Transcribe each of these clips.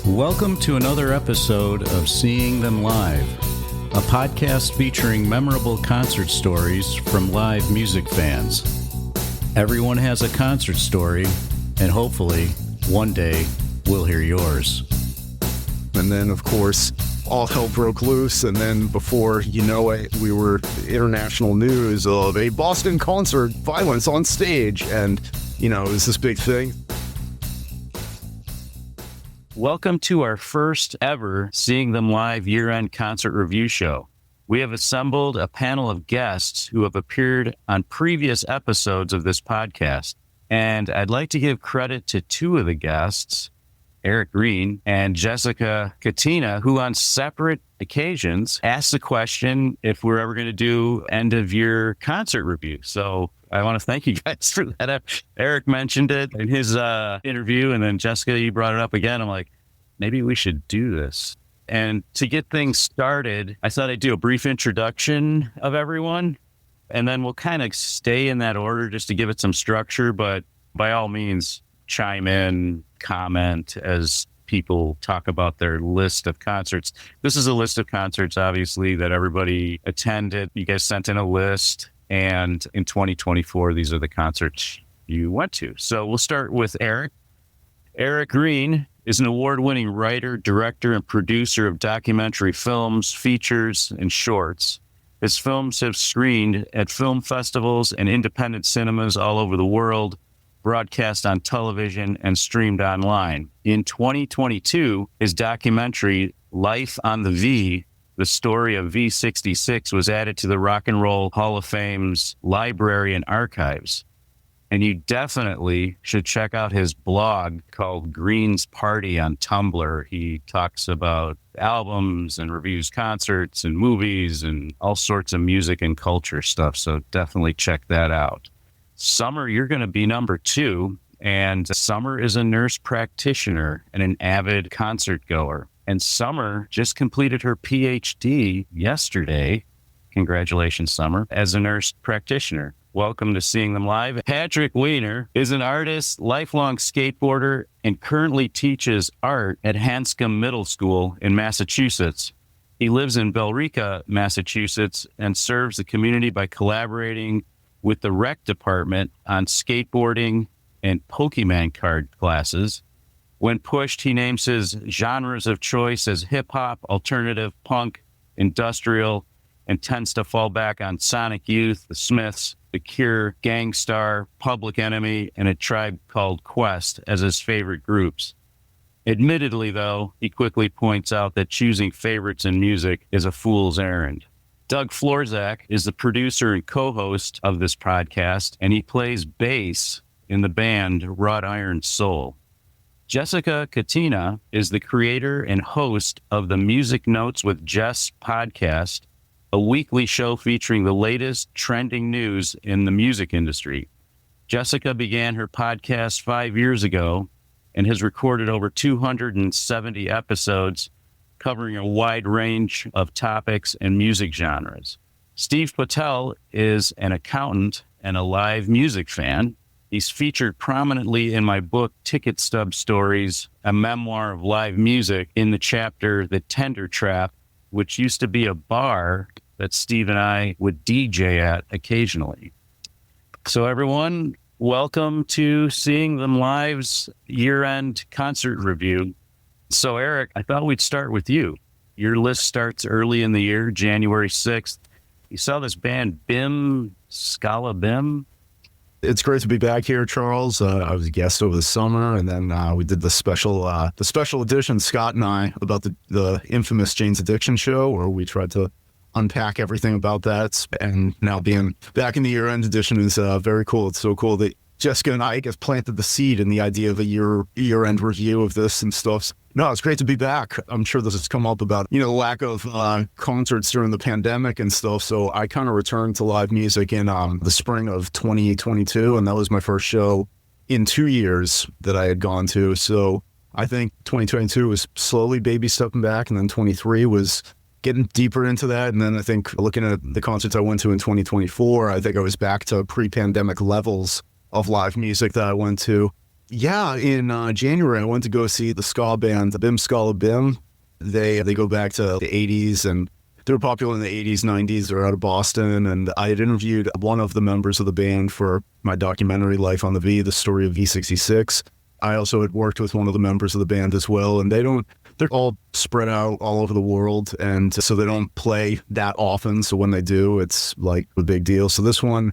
Welcome to another episode of Seeing Them Live, a podcast featuring memorable concert stories from live music fans. Everyone has a concert story, and hopefully, one day, we'll hear yours. And then, of course, all hell broke loose, and then before you know it, we were international news of a Boston concert, violence on stage, and, it was this big thing. Welcome to our first ever Seeing Them Live year-end concert review show. We have assembled a panel of guests who have appeared on previous episodes of this podcast. And I'd like to give credit to two of the guests, Eric Green and Jessica Catena, who on separate occasions asked the question if we're ever going to do end-of-year concert review. So I want to thank you guys for that. Eric mentioned it in his interview, and then Jessica, you brought it up again. I'm like, maybe we should do this. And to get things started, I thought I'd do a brief introduction of everyone, and then we'll kind of stay in that order just to give it some structure. But by all means, chime in, comment as people talk about their list of concerts. This is a list of concerts, obviously, that everybody attended. You guys sent in a list. And in 2024, these are the concerts you went to. So we'll start with Eric. Eric Green is an award-winning writer, director, and producer of documentary films, features, and shorts. His films have screened at film festivals and independent cinemas all over the world, broadcast on television, and streamed online. In 2022, his documentary, Life on the V, the story of V66, was added to the Rock and Roll Hall of Fame's library and archives. And you definitely should check out his blog called Green's Party on Tumblr. He talks about albums and reviews concerts and movies and all sorts of music and culture stuff. So definitely check that out. Summer, you're going to be number 2. And Summer is a nurse practitioner and an avid concert goer. And Summer just completed her PhD yesterday. Congratulations, Summer, as a nurse practitioner. Welcome to Seeing Them Live. Patrick Wiener is an artist, lifelong skateboarder, and currently teaches art at Hanscom Middle School in Massachusetts. He lives in Billerica, Massachusetts, and serves the community by collaborating with the rec department on skateboarding and Pokemon card classes. When pushed, he names his genres of choice as hip-hop, alternative, punk, industrial, and tends to fall back on Sonic Youth, The Smiths, The Cure, Gang Starr, Public Enemy, and A Tribe Called Quest as his favorite groups. Admittedly, though, he quickly points out that choosing favorites in music is a fool's errand. Doug Florzak is the producer and co-host of this podcast, and he plays bass in the band Wrought Iron Soul. Jessica Catena is the creator and host of the Music Notes with Jess podcast, a weekly show featuring the latest trending news in the music industry. Jessica began her podcast 5 years ago and has recorded over 270 episodes covering a wide range of topics and music genres. Steve Pothel is an accountant and a live music fan. He's featured prominently in my book, Ticket Stub Stories, a memoir of live music, in the chapter The Tender Trap, which used to be a bar that Steve and I would DJ at occasionally. So everyone, welcome to Seeing Them Live's year-end concert review. So Eric, I thought we'd start with you. Your list starts early in the year, January 6th. You saw this band, Bim Skala Bim. It's great to be back here, Charles. I was a guest over the summer, and then we did the special edition, Scott and I, about the infamous Jane's Addiction show, where we tried to unpack everything about that. And now being back in the year-end edition is very cool. It's so cool that Jessica and I planted the seed in the idea of a year-end review of this and stuff. No, it's great to be back. I'm sure this has come up about, the lack of concerts during the pandemic and stuff. So I kind of returned to live music in the spring of 2022. And that was my first show in 2 years that I had gone to. So I think 2022 was slowly baby stepping back. And then 23 was getting deeper into that. And then I think looking at the concerts I went to in 2024, I think I was back to pre-pandemic levels of live music that I went to. Yeah, in January, I went to go see the ska band, the Bim Skala Bim. They go back to the 80s, and they were popular in the 80s, 90s. They're out of Boston, and I had interviewed one of the members of the band for my documentary, Life on the V, the story of V66. I also had worked with one of the members of the band as well, and they're all spread out all over the world, and so they don't play that often. So when they do, it's like a big deal. So this one,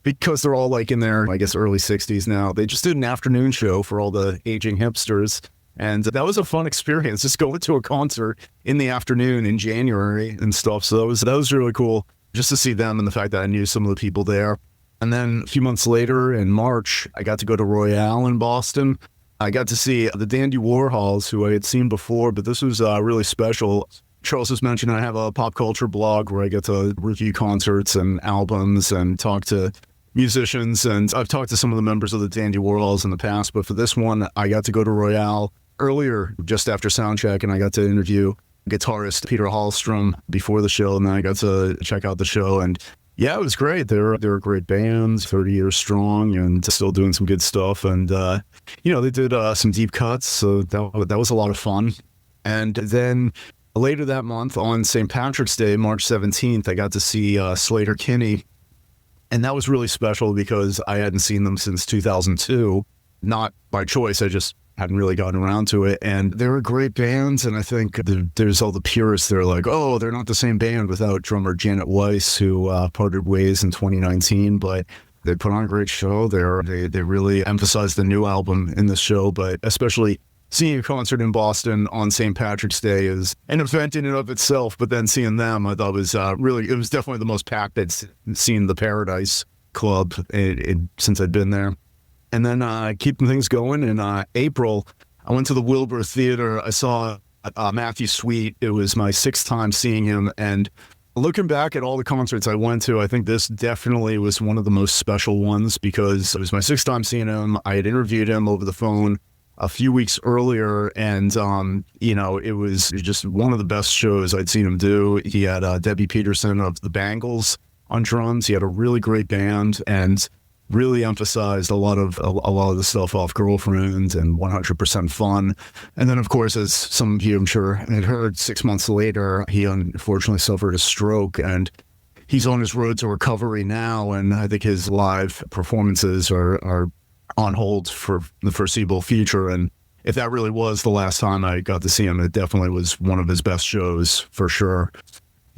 because they're all like in their, I guess, early 60s now, they just did an afternoon show for all the aging hipsters. And that was a fun experience, just going to a concert in the afternoon in January and stuff. So that was really cool just to see them, and the fact that I knew some of the people there. And then a few months later in March, I got to go to Royale in Boston. I got to see the Dandy Warhols, who I had seen before, but this was really special. Charles has mentioned I have a pop culture blog where I get to review concerts and albums and talk to musicians. And I've talked to some of the members of the Dandy Warhols in the past, but for this one, I got to go to Royale earlier, just after soundcheck, and I got to interview guitarist Peter Hallstrom before the show, and then I got to check out the show. And yeah, it was great. They're a great band, 30 years strong, and still doing some good stuff. And they did some deep cuts, so that was a lot of fun. And then later that month, on St. Patrick's Day, March 17th, I got to see Sleater-Kinney, and that was really special because I hadn't seen them since 2002, not by choice. I just hadn't really gotten around to it. And they're a great band, and I think there's all the purists that are like, oh, they're not the same band without drummer Janet Weiss, who parted ways in 2019, but they put on a great show. They really emphasized the new album in the show, but especially seeing a concert in Boston on St. Patrick's Day is an event in and of itself, but then seeing them, I thought was it was definitely the most packed I'd seen the Paradise Club since I'd been there. And then keeping things going, in April, I went to the Wilbur Theater. I saw Matthew Sweet. It was my 6th time seeing him. And looking back at all the concerts I went to, I think this definitely was one of the most special ones because it was my 6th time seeing him. I had interviewed him over the phone a few weeks earlier, and it was just one of the best shows I'd seen him do. He had Debbie Peterson of the Bangles on drums. He had a really great band, and really emphasized a lot of the stuff off Girlfriend and 100% Fun. And then, of course, as some of you, I'm sure, had heard, 6 months later, he unfortunately suffered a stroke, and he's on his road to recovery now. And I think his live performances are on hold for the foreseeable future. And if that really was the last time I got to see him, it definitely was one of his best shows for sure.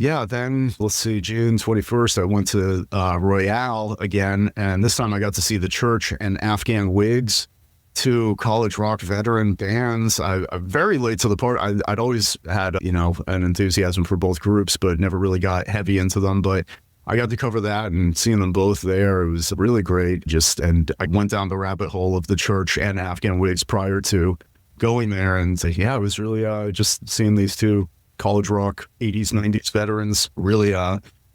Yeah, then, let's see, June 21st, I went to Royale again, and this time I got to see The Church and Afghan Wigs, 2 college rock veteran bands. I'm very late to the party. I'd always had, an enthusiasm for both groups, but never really got heavy into them. But I got to cover that, and seeing them both there, it was really great. And I went down the rabbit hole of The Church and Afghan Wigs prior to going there, and yeah, it was really just seeing these 2 college rock 80s, 90s veterans, really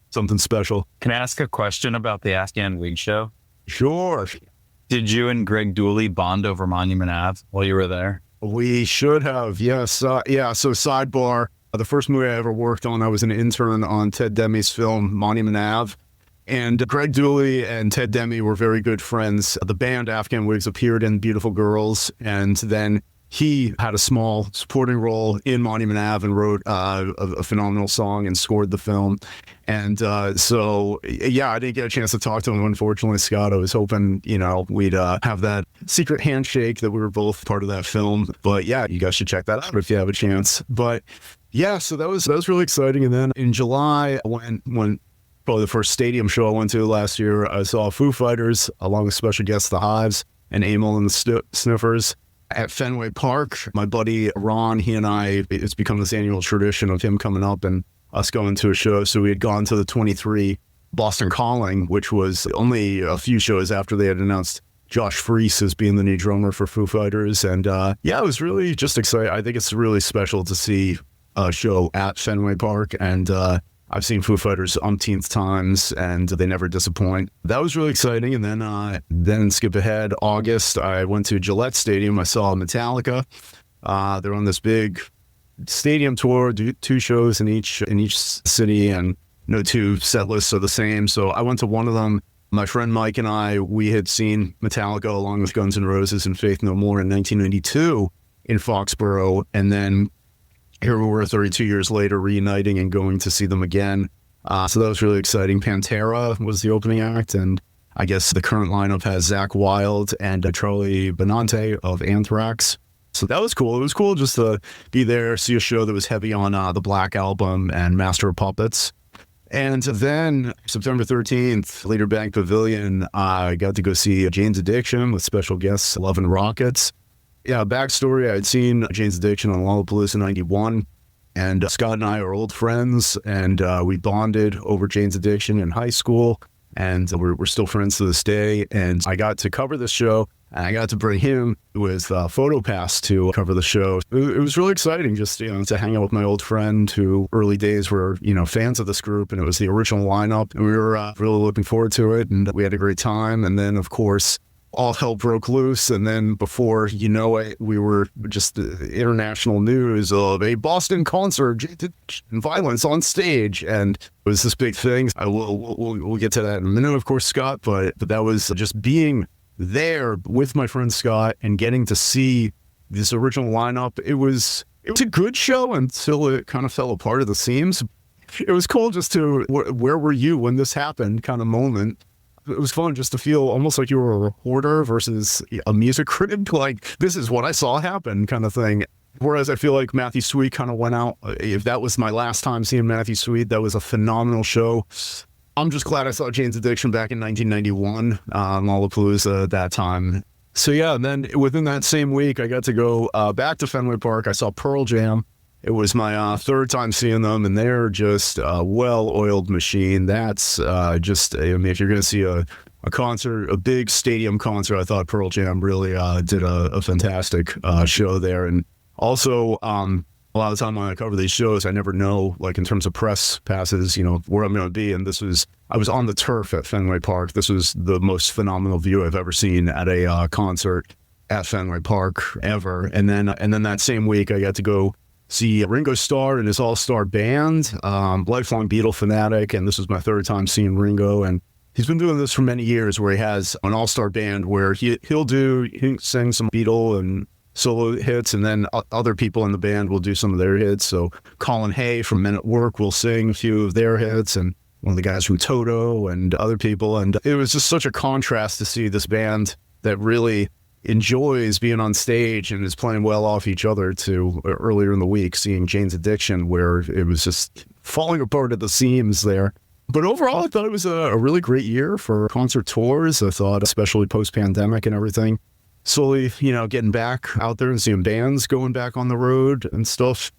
something special. Can I ask a question about the Afghan Wig show? Sure. Did you and Greg Dooley bond over Monument Ave while you were there? We should have, yes. So sidebar, the first movie I ever worked on, I was an intern on Ted Demi's film Monument Ave. And Greg Dooley and Ted Demi were very good friends. The band Afghan Wigs appeared in Beautiful Girls, and then he had a small supporting role in Monument Ave and wrote a phenomenal song and scored the film. And I didn't get a chance to talk to him, unfortunately, Scott. I was hoping, we'd have that secret handshake that we were both part of that film. But yeah, you guys should check that out if you have a chance. But yeah, so that was really exciting. And then in July, when probably the first stadium show I went to last year, I saw Foo Fighters along with special guests The Hives and Amyl and the Sniffers at Fenway Park. My buddy Ron, he and I, it's become this annual tradition of him coming up and us going to a show. So we had gone to the 23 Boston Calling, which was only a few shows after they had announced Josh Freese as being the new drummer for Foo Fighters. And it was really just exciting. I think it's really special to see a show at Fenway Park. And I've seen Foo Fighters umpteenth times, and they never disappoint. That was really exciting. And then skip ahead, August, I went to Gillette Stadium. I saw Metallica. They're on this big stadium tour, do 2 shows in each city, and no 2 set lists are the same. So I went to one of them. My friend Mike and I, we had seen Metallica along with Guns N' Roses and Faith No More in 1992 in Foxborough. And then here we were 32 years later reuniting and going to see them again. So that was really exciting. Pantera was the opening act. And I guess the current lineup has Zakk Wylde and Charlie Benante of Anthrax. So that was cool. It was cool just to be there, see a show that was heavy on the Black Album and Master of Puppets. And then September 13th, Leader Bank Pavilion, I got to go see Jane's Addiction with special guests, Love and Rockets. Yeah, backstory, I had seen Jane's Addiction on Lollapalooza 91, and Scott and I are old friends, and we bonded over Jane's Addiction in high school, and we're still friends to this day. And I got to cover this show, and I got to bring him with PhotoPass to cover the show. It was really exciting just, to hang out with my old friend who early days were, fans of this group, and it was the original lineup, and we were really looking forward to it, and we had a great time. And then, of course, all hell broke loose, and then before you know it, we were just international news of a Boston concert and violence on stage, and it was this big thing. We'll get to that in a minute, of course, Scott, but that was just being there with my friend Scott and getting to see this original lineup. It was a good show until it kind of fell apart at the seams. It was cool just to, where were you when this happened kind of moment. It was fun just to feel almost like you were a reporter versus a music critic, like this is what I saw happen kind of thing. Whereas I feel like Matthew Sweet kind of went out. If that was my last time seeing Matthew Sweet, that was a phenomenal show. I'm just glad I saw Jane's Addiction back in 1991 on Lollapalooza at that time. So yeah, and then within that same week, I got to go back to Fenway Park. I saw Pearl Jam. It was my third time seeing them, and they're just a well-oiled machine. That's if you're going to see a concert, a big stadium concert, I thought Pearl Jam really did a fantastic show there. And also, a lot of the time when I cover these shows, I never know, like in terms of press passes, where I'm going to be. And I was on the turf at Fenway Park. This was the most phenomenal view I've ever seen at a concert at Fenway Park ever. And then that same week, I got to go see Ringo Starr and his all-star band, lifelong Beatle fanatic, and this was my third time seeing Ringo. And he's been doing this for many years, where he has an all-star band where he'll sing some Beatle and solo hits, and then other people in the band will do some of their hits. So Colin Hay from Men at Work will sing a few of their hits, and one of the guys from Toto and other people. And it was just such a contrast to see this band that really enjoys being on stage and is playing well off each other to earlier in the week seeing Jane's Addiction, where it was just falling apart at the seams there. But overall, I thought it was a really great year for concert tours. I thought, especially post-pandemic and everything, slowly, getting back out there and seeing bands going back on the road and stuff.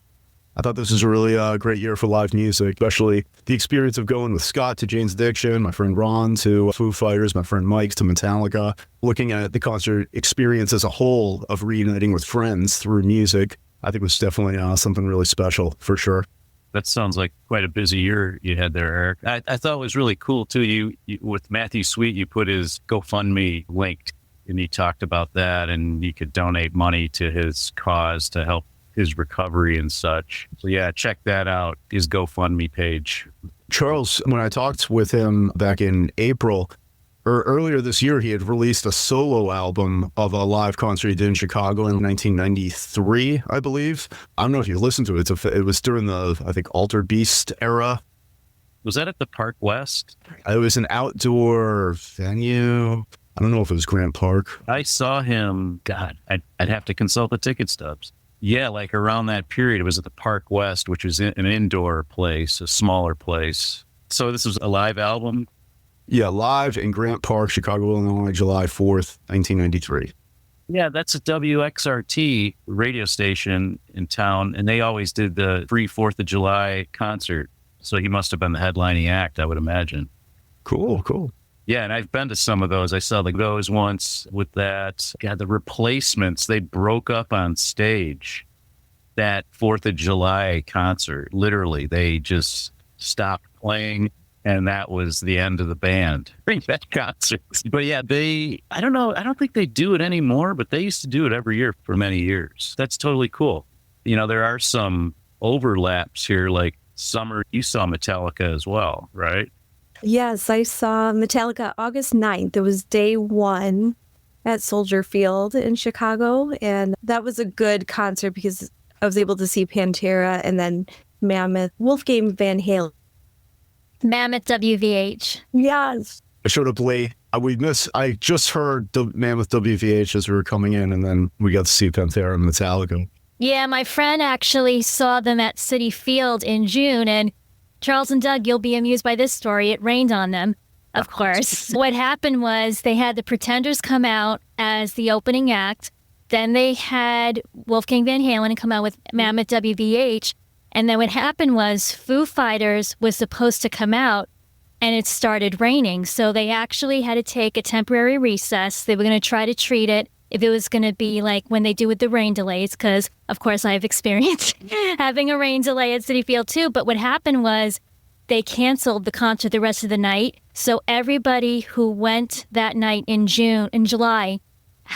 I thought this was a really great year for live music, especially the experience of going with Scott to Jane's Addiction, my friend Ron to Foo Fighters, my friend Mike to Metallica, looking at the concert experience as a whole of reuniting with friends through music. I think was definitely something really special for sure. That sounds like quite a busy year you had there, Eric. I thought it was really cool too. You with Matthew Sweet, you put his GoFundMe link, and he talked about that, and you could donate money to his cause to help his recovery and such. So yeah, check that out, his GoFundMe page. Charles, when I talked with him back in April, or earlier this year, he had released a solo album of a live concert he did in Chicago in 1993, I believe. I don't know if you listened to it. It was during the, I think, Alter Beast era. Was that at the Park West? It was an outdoor venue. I don't know if it was Grant Park. I saw him, God, I'd have to consult the ticket stubs. Yeah, like around that period, it was at the Park West, which was an indoor place, a smaller place. So this was a live album? Yeah, live in Grant Park, Chicago, Illinois, July 4th, 1993. Yeah, that's a WXRT radio station in town, and they always did the free 4th of July concert. So he must have been the headlining act, I would imagine. Cool. Yeah, and I've been to some of those. I saw those once with that. God, the Replacements, they broke up on stage that 4th of July concert. Literally, they just stopped playing, and that was the end of the band during that concert. But yeah, I don't know, I don't think they do it anymore, but they used to do it every year for many years. That's totally cool. There are some overlaps here, like summer, you saw Metallica as well, right? Yes, I saw Metallica August 9th. It was day one at Soldier Field in Chicago. And that was a good concert because I was able to see Pantera and then Mammoth, Wolfgang Van Halen. Mammoth WVH. Yes. I showed up late. I just heard the Mammoth WVH as we were coming in, and then we got to see Pantera and Metallica. Yeah, my friend actually saw them at Citi Field in June, and Charles and Doug, you'll be amused by this story. It rained on them, of course. What happened was they had the Pretenders come out as the opening act. Then they had Wolfgang Van Halen come out with Mammoth WVH. And then what happened was Foo Fighters was supposed to come out, and it started raining. So they actually had to take a temporary recess. They were going to try to treat it if it was going to be like when they do with the rain delays, because, of course, I have experience having a rain delay at Citi Field, too. But what happened was they canceled the concert the rest of the night. So everybody who went that night in July,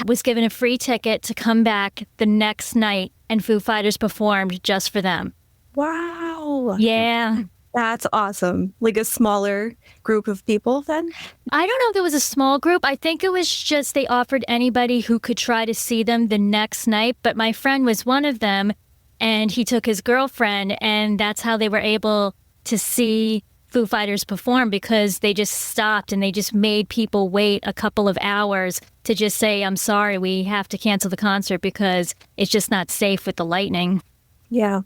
was given a free ticket to come back the next night, and Foo Fighters performed just for them. Wow. Yeah. That's awesome. Like a smaller group of people then? I don't know if it was a small group. I think it was just they offered anybody who could try to see them the next night. But my friend was one of them, and he took his girlfriend, and that's how they were able to see Foo Fighters perform, because they just stopped and they just made people wait a couple of hours to just say, I'm sorry, we have to cancel the concert because it's just not safe with the lightning. Yeah.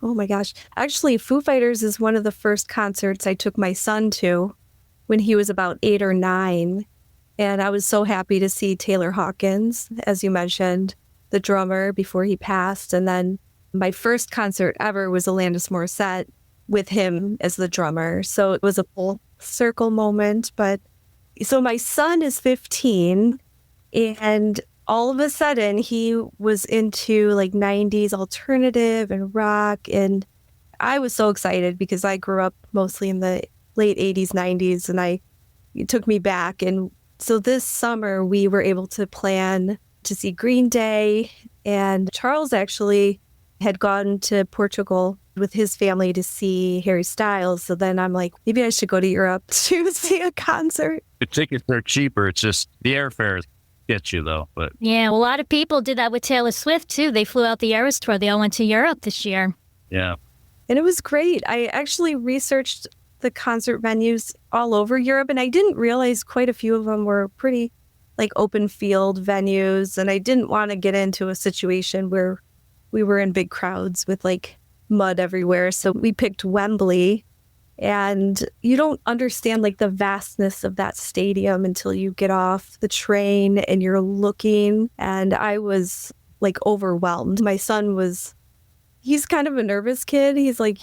Oh my gosh. Actually, Foo Fighters is one of the first concerts I took my son to when he was about 8 or 9. And I was so happy to see Taylor Hawkins, as you mentioned, the drummer, before he passed. And then my first concert ever was Alanis Morissette with him as the drummer. So it was a full circle moment. But so my son is 15, and all of a sudden he was into like 90s alternative and rock. And I was so excited because I grew up mostly in the late 80s, 90s, and it took me back. And so this summer we were able to plan to see Green Day, and Charles actually had gone to Portugal with his family to see Harry Styles. So then I'm like, maybe I should go to Europe to see a concert. The tickets are cheaper. It's just the airfare gets you, though. But Yeah, well, a lot of people did that with Taylor Swift, too. They flew out the Eras Tour. They all went to Europe this year. yeah. And it was great. I actually researched the concert venues all over Europe, and I didn't realize quite a few of them were pretty like open field venues. And I didn't want to get into a situation where we were in big crowds with like mud everywhere. So we picked Wembley, and you don't understand like the vastness of that stadium until you get off the train and you're looking. And I was like overwhelmed. My son he's kind of a nervous kid. He's like,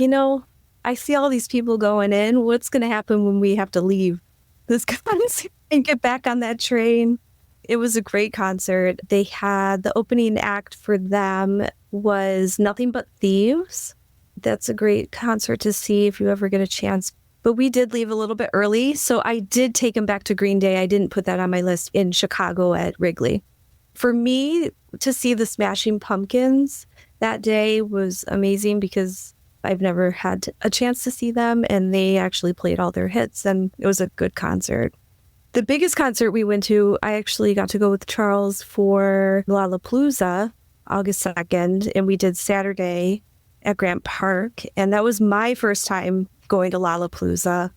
I see all these people going in. What's going to happen when we have to leave this concert and get back on that train? It was a great concert. They had the opening act for them was Nothing But Thieves. That's a great concert to see if you ever get a chance. But we did leave a little bit early, so I did take him back to Green Day. I didn't put that on my list in Chicago at Wrigley. For me, to see the Smashing Pumpkins that day was amazing because I've never had a chance to see them, and they actually played all their hits, and it was a good concert. The biggest concert we went to, I actually got to go with Charles for Lollapalooza, August 2nd, and we did Saturday at Grant Park. And that was my first time going to Lollapalooza.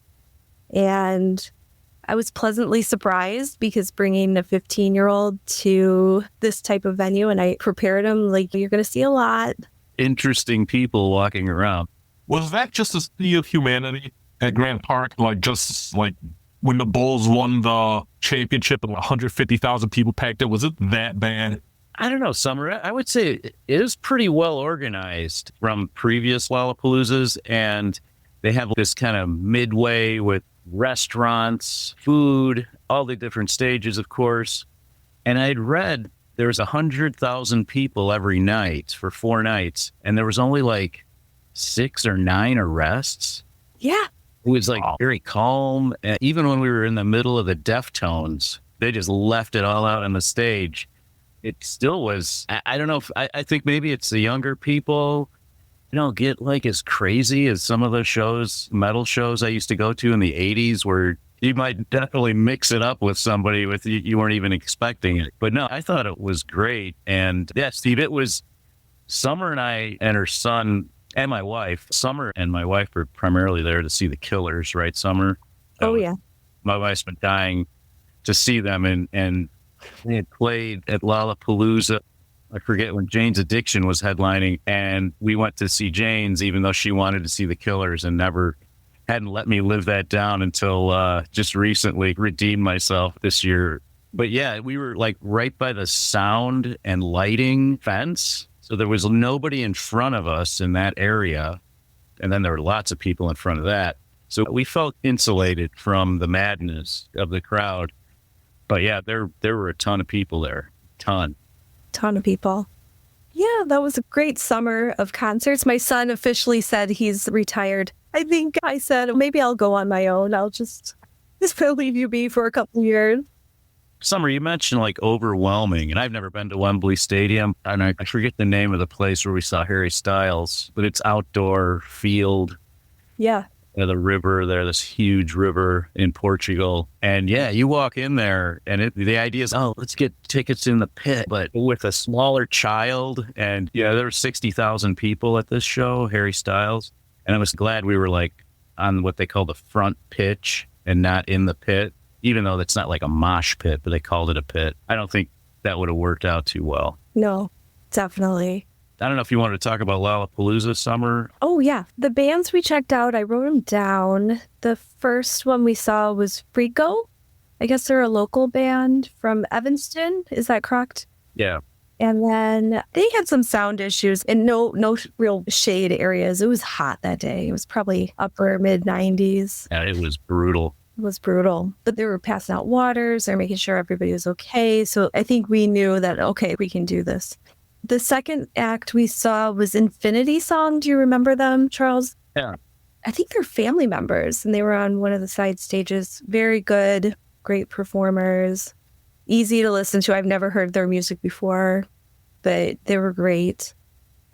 And I was pleasantly surprised because bringing a 15-year-old to this type of venue, and I prepared him like, you're going to see a lot. Interesting people walking around. Was that just a sea of humanity at Grant Park? Like, just like when the Bulls won the championship and 150,000 people packed it? Was it that bad? I don't know, Summer. I would say it is pretty well organized from previous Lollapaloozas, and they have this kind of midway with restaurants, food, all the different stages, of course. And I'd read there's 100,000 people every night for 4 nights, and there was only like 6 or 9 arrests. Yeah. It was like very calm. And even when we were in the middle of the Deftones, they just left it all out on the stage. It still was, I don't know if, I think maybe it's the younger people get like as crazy as some of the shows, metal shows I used to go to in the 80s where you might definitely mix it up with somebody with you weren't even expecting it. But no, I thought it was great. And yeah, Steve, it was Summer and I and her son and my wife. Summer and my wife were primarily there to see the Killers, right, Summer? Oh, yeah. My wife's been dying to see them, and they had played at Lollapalooza. I forget when Jane's Addiction was headlining, and we went to see Jane's, even though she wanted to see the Killers and hadn't let me live that down until just recently redeemed myself this year. But yeah, we were like right by the sound and lighting fence. So there was nobody in front of us in that area. And then there were lots of people in front of that. So we felt insulated from the madness of the crowd. But yeah, there were a ton of people there. Ton of people. Yeah, that was a great summer of concerts. My son officially said he's retired. I think I said, maybe I'll go on my own. I'll just leave you be for a couple of years. Summer, you mentioned like overwhelming, and I've never been to Wembley Stadium, and I forget the name of the place where we saw Harry Styles, but it's outdoor field. Yeah. The river there, this huge river in Portugal. And yeah, you walk in there and the idea is, let's get tickets in the pit, but with a smaller child. And yeah, there were 60,000 people at this show, Harry Styles. And I was glad we were like on what they call the front pitch and not in the pit, even though that's not like a mosh pit, but they called it a pit. I don't think that would have worked out too well. No, definitely. I don't know if you wanted to talk about Lollapalooza, Summer. Oh, yeah. The bands we checked out, I wrote them down. The first one we saw was Frico. I guess they're a local band from Evanston. Is that correct? Yeah. And then they had some sound issues and no real shade areas. It was hot that day. It was probably upper mid 90s. Yeah, it was brutal. It was brutal. But they were passing out waters. They're making sure everybody was okay. So I think we knew that, okay, we can do this. The second act we saw was Infinity Song. Do you remember them, Charles? Yeah. I think they're family members, and they were on one of the side stages. Very good, great performers. Easy to listen to. I've never heard their music before, but they were great.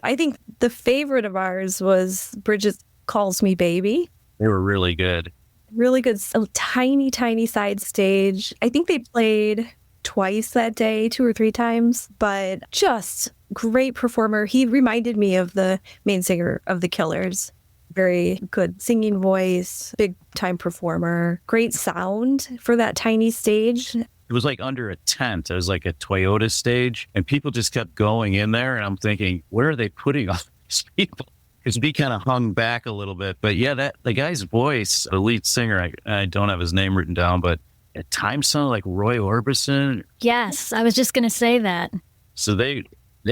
I think the favorite of ours was Bridget Calls Me Baby. They were really good. Really good. A tiny, tiny side stage. I think they played twice that day, 2 or 3 times, but just great performer. He reminded me of the main singer of the Killers. Very good singing voice, big time performer, great sound for that tiny stage. It was like under a tent. It was like a Toyota stage, and people just kept going in there. And I'm thinking, where are they putting all these people? Because we kind of hung back a little bit. But yeah, the guy's voice, the lead singer, I don't have his name written down, but at times sounded like Roy Orbison. Yes, I was just going to say that. So they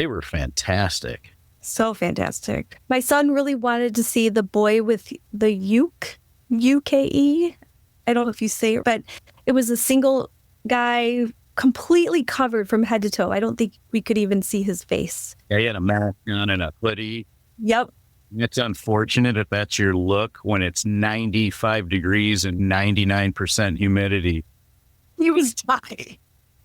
were fantastic. So fantastic. My son really wanted to see the boy with the uke, U-K-E. I don't know if you say it, but it was a single guy completely covered from head to toe. I don't think we could even see his face. Yeah, he had a mask on and a hoodie. Yep. It's unfortunate if that's your look when it's 95 degrees and 99% humidity. He was dying.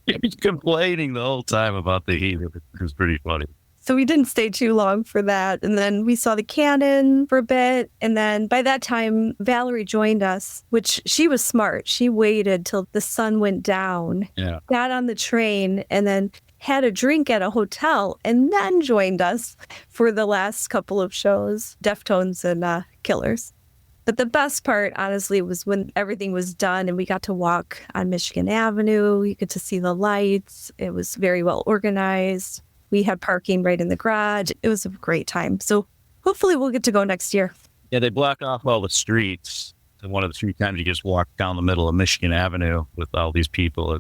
He was complaining the whole time about the heat. It was pretty funny. So we didn't stay too long for that. And then we saw the Cannon for a bit. And then by that time, Valerie joined us, which she was smart. She waited till the sun went down, got on the train, and then had a drink at a hotel, and then joined us for the last couple of shows, Deftones and Killers. But the best part, honestly, was when everything was done and we got to walk on Michigan Avenue. You get to see the lights. It was very well organized. We had parking right in the garage. It was a great time. So hopefully we'll get to go next year. Yeah, they block off all the streets. And one of the few times you just walk down the middle of Michigan Avenue with all these people.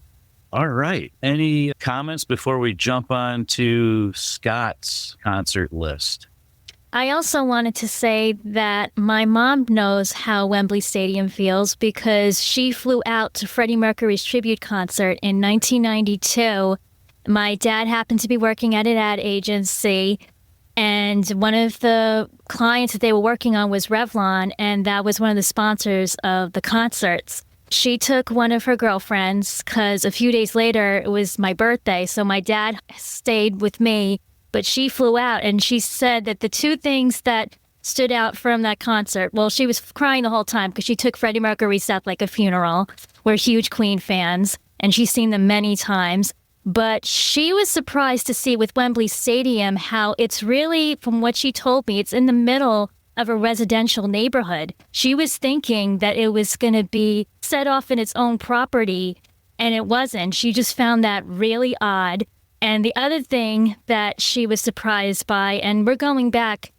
All right. Any comments before we jump on to Scott's concert list? I also wanted to say that my mom knows how Wembley Stadium feels because she flew out to Freddie Mercury's tribute concert in 1992. My dad happened to be working at an ad agency, and one of the clients that they were working on was Revlon, and that was one of the sponsors of the concerts. She took one of her girlfriends because a few days later it was my birthday, so my dad stayed with me but she flew out, and she said that the two things that stood out from that concert, well, she was crying the whole time because she took Freddie Mercury's death like a funeral. We're huge Queen fans, and she's seen them many times. But she was surprised to see with Wembley Stadium how it's really, from what she told me, it's in the middle of a residential neighborhood. She was thinking that it was going to be set off in its own property, and it wasn't. She just found that really odd. And the other thing that she was surprised by, and we're going back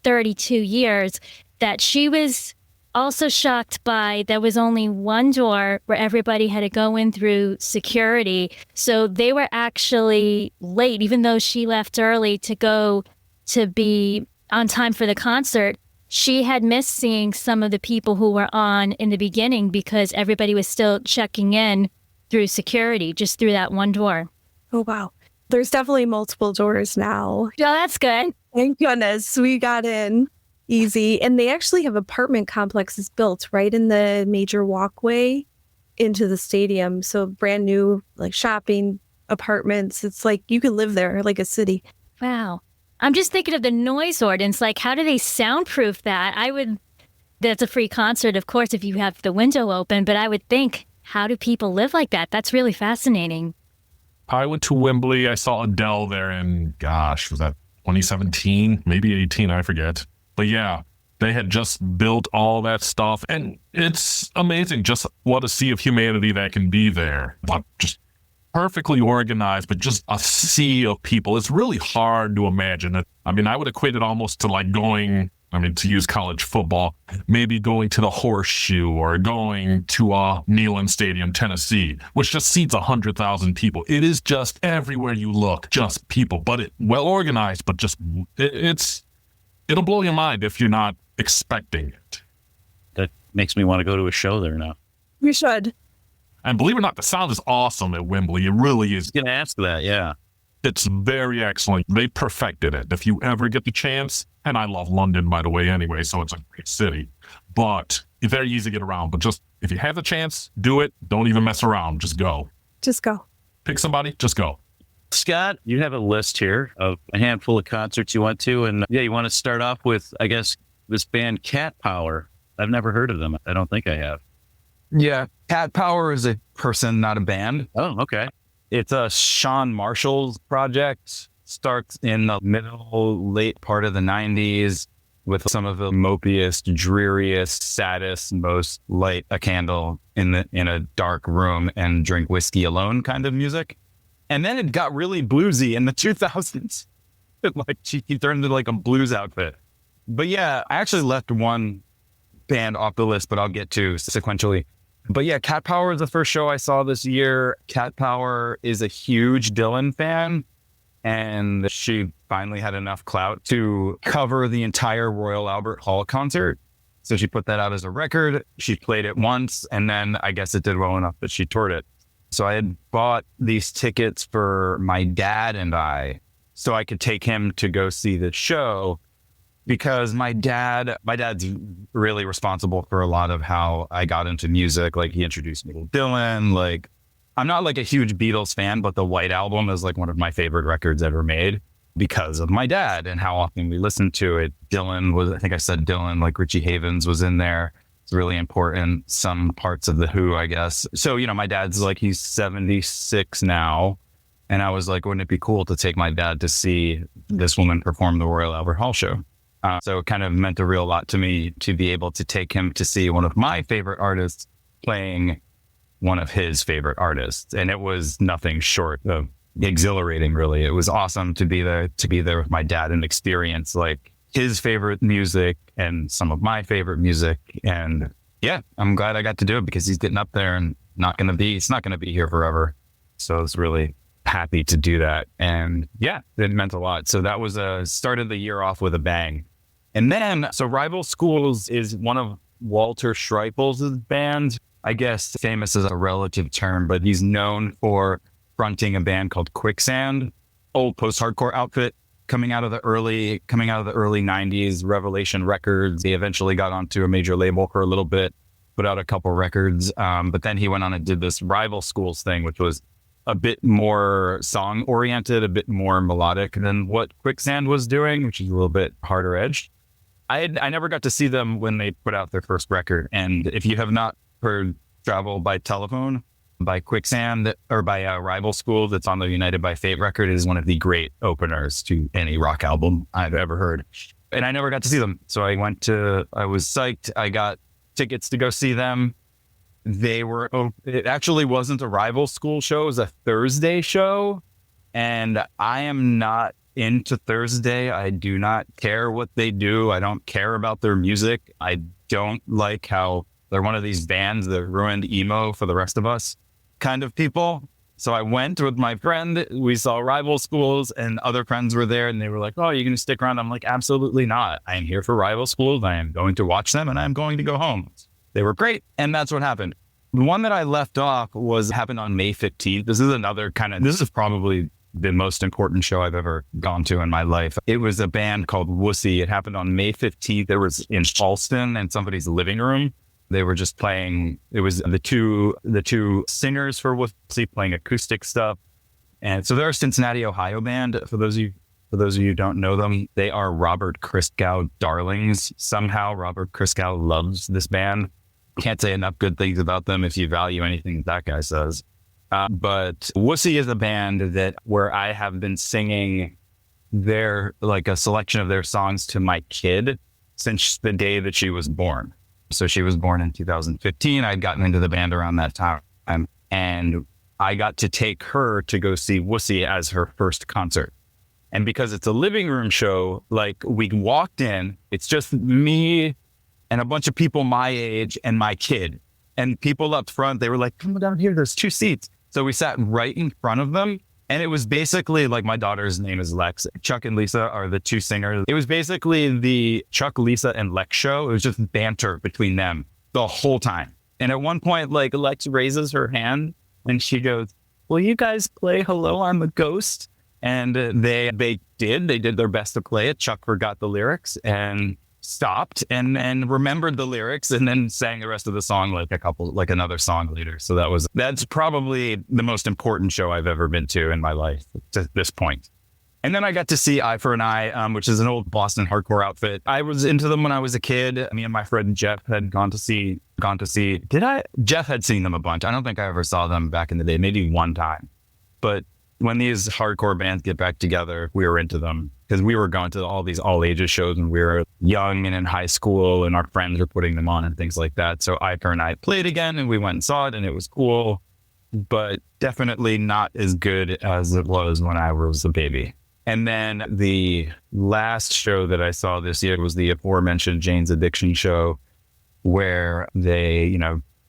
32 years, that she was also shocked by there was only one door where everybody had to go in through security. So they were actually late, even though she left early to go to be on time for the concert. She had missed seeing some of the people who were on in the beginning because everybody was still checking in through security, just through that one door. Oh, wow. There's definitely multiple doors now. Oh, that's good. Thank goodness we got in easy. And they actually have apartment complexes built right in the major walkway into the stadium. So brand new, like shopping apartments. It's like you could live there like a city. Wow. I'm just thinking of the noise ordinance. Like, how do they soundproof that? That's a free concert, of course, if you have the window open. But I would think, how do people live like that? That's really fascinating. I went to Wembley. I saw Adele there in, gosh, was that 2017? Maybe 18, I forget. But yeah, they had just built all that stuff. And it's amazing just what a sea of humanity that can be there. But just perfectly organized, but just a sea of people. It's really hard to imagine it. I mean, I would equate it almost to like going, to use college football, maybe going to the Horseshoe or going to Neyland Stadium, Tennessee, which just seats 100,000 people. It is just everywhere you look, just people, but it well organized, but just it'll blow your mind if you're not expecting it. That makes me want to go to a show there now. We should. And believe it or not, the sound is awesome at Wembley. It really is. I was going to ask that, yeah. It's very excellent. They perfected it. If you ever get the chance, and I love London, by the way, anyway, so it's a great city. But it's very easy to get around. But just, if you have the chance, do it. Don't even mess around. Just go. Just go. Pick somebody, just go. Scott, you have a list here of a handful of concerts you went to. And yeah, you want to start off with, I guess, this band Cat Power. I've never heard of them. I don't think I have. Yeah, Cat Power is a person, not a band. Oh, okay. It's a Sean Marshall's project. Starts in the late part of the 90s with some of the mopiest, dreariest, saddest, most light a candle in a dark room and drink whiskey alone kind of music. And then it got really bluesy in the 2000s. Like he turned into like a blues outfit. But yeah, I actually left one band off the list, but I'll get to sequentially. But yeah, Cat Power is the first show I saw this year. Cat Power is a huge Dylan fan, and she finally had enough clout to cover the entire Royal Albert Hall concert. So she put that out as a record. She played it once, and then I guess it did well enough that she toured it. So I had bought these tickets for my dad and I, so I could take him to go see the show. Because my dad's really responsible for a lot of how I got into music. Like he introduced me to Dylan. Like I'm not like a huge Beatles fan, but the White Album is like one of my favorite records ever made because of my dad and how often we listened to it. I think I said Dylan, like Richie Havens was in there. It's really important. Some parts of the Who, I guess. So, my dad's like, he's 76 now. And I was like, wouldn't it be cool to take my dad to see this woman perform the Royal Albert Hall show? So it kind of meant a real lot to me to be able to take him to see one of my favorite artists playing one of his favorite artists. And it was nothing short of exhilarating, really. It was awesome to be there with my dad and experience like his favorite music and some of my favorite music. And yeah, I'm glad I got to do it because he's getting up there and it's not going to be here forever. So I was really happy to do that. And yeah, it meant a lot. So that was started the year off with a bang. And then, so Rival Schools is one of Walter Schreipel's bands. I guess famous is a relative term, but he's known for fronting a band called Quicksand, old post-hardcore outfit coming out of the early 90s, Revelation Records. He eventually got onto a major label for a little bit, put out a couple records. But then he went on and did this Rival Schools thing, which was a bit more song oriented, a bit more melodic than what Quicksand was doing, which is a little bit harder edged. I never got to see them when they put out their first record. And if you have not heard Travel by Telephone by Quicksand or by Rival School, that's on the United by Fate record, is one of the great openers to any rock album I've ever heard. And I never got to see them. So I was psyched. I got tickets to go see them. It actually wasn't a Rival School show. It was a Thursday show. And I am not into Thursday. I do not care what they do. I don't care about their music. I don't like how they're one of these bands that ruined emo for the rest of us kind of people. So I went with my friend. We saw Rival Schools and other friends were there and they were like, "Oh, you're going to stick around?" I'm like, "Absolutely not. I am here for Rival Schools. I am going to watch them and I'm going to go home." They were great. And that's what happened. The one that I left off happened on May 15th. This is probably the most important show I've ever gone to in my life. It was a band called Wussy. It happened on May 15th. It was in Charleston in somebody's living room. They were just playing. It was the two singers for Wussy playing acoustic stuff. And so they're a Cincinnati, Ohio band. For those of you who don't know them, they are Robert Christgau darlings. Somehow Robert Christgau loves this band. Can't say enough good things about them if you value anything that guy says. But Wussy is a band where I have been singing a selection of their songs to my kid since the day that she was born. So she was born in 2015. I'd gotten into the band around that time. And I got to take her to go see Wussy as her first concert. And because it's a living room show, we walked in, it's just me and a bunch of people my age and my kid. And people up front, they were like, "Come down here, there's 2 seats." So we sat right in front of them. And it was basically my daughter's name is Lex. Chuck and Lisa are the 2 singers. It was basically the Chuck, Lisa, and Lex show. It was just banter between them the whole time. And at one point, Lex raises her hand and she goes, "Will you guys play Hello, I'm a Ghost?" And they did their best to play it. Chuck forgot the lyrics and stopped and remembered the lyrics and then sang the rest of the song another song later. So that's probably the most important show I've ever been to in my life to this point. And then I got to see Eye for an Eye, which is an old Boston hardcore outfit. I was into them when I was a kid. Me and my friend Jeff had gone to see. Jeff had seen them a bunch. I don't think I ever saw them back in the day, maybe one time. But when these hardcore bands get back together, we were into them because we were going to all these all ages shows when we were young and in high school, and our friends were putting them on and things like that. So Eye for an Eye played again and we went and saw it and it was cool, but definitely not as good as it was when I was a baby. And then the last show that I saw this year was the aforementioned Jane's Addiction show, where they,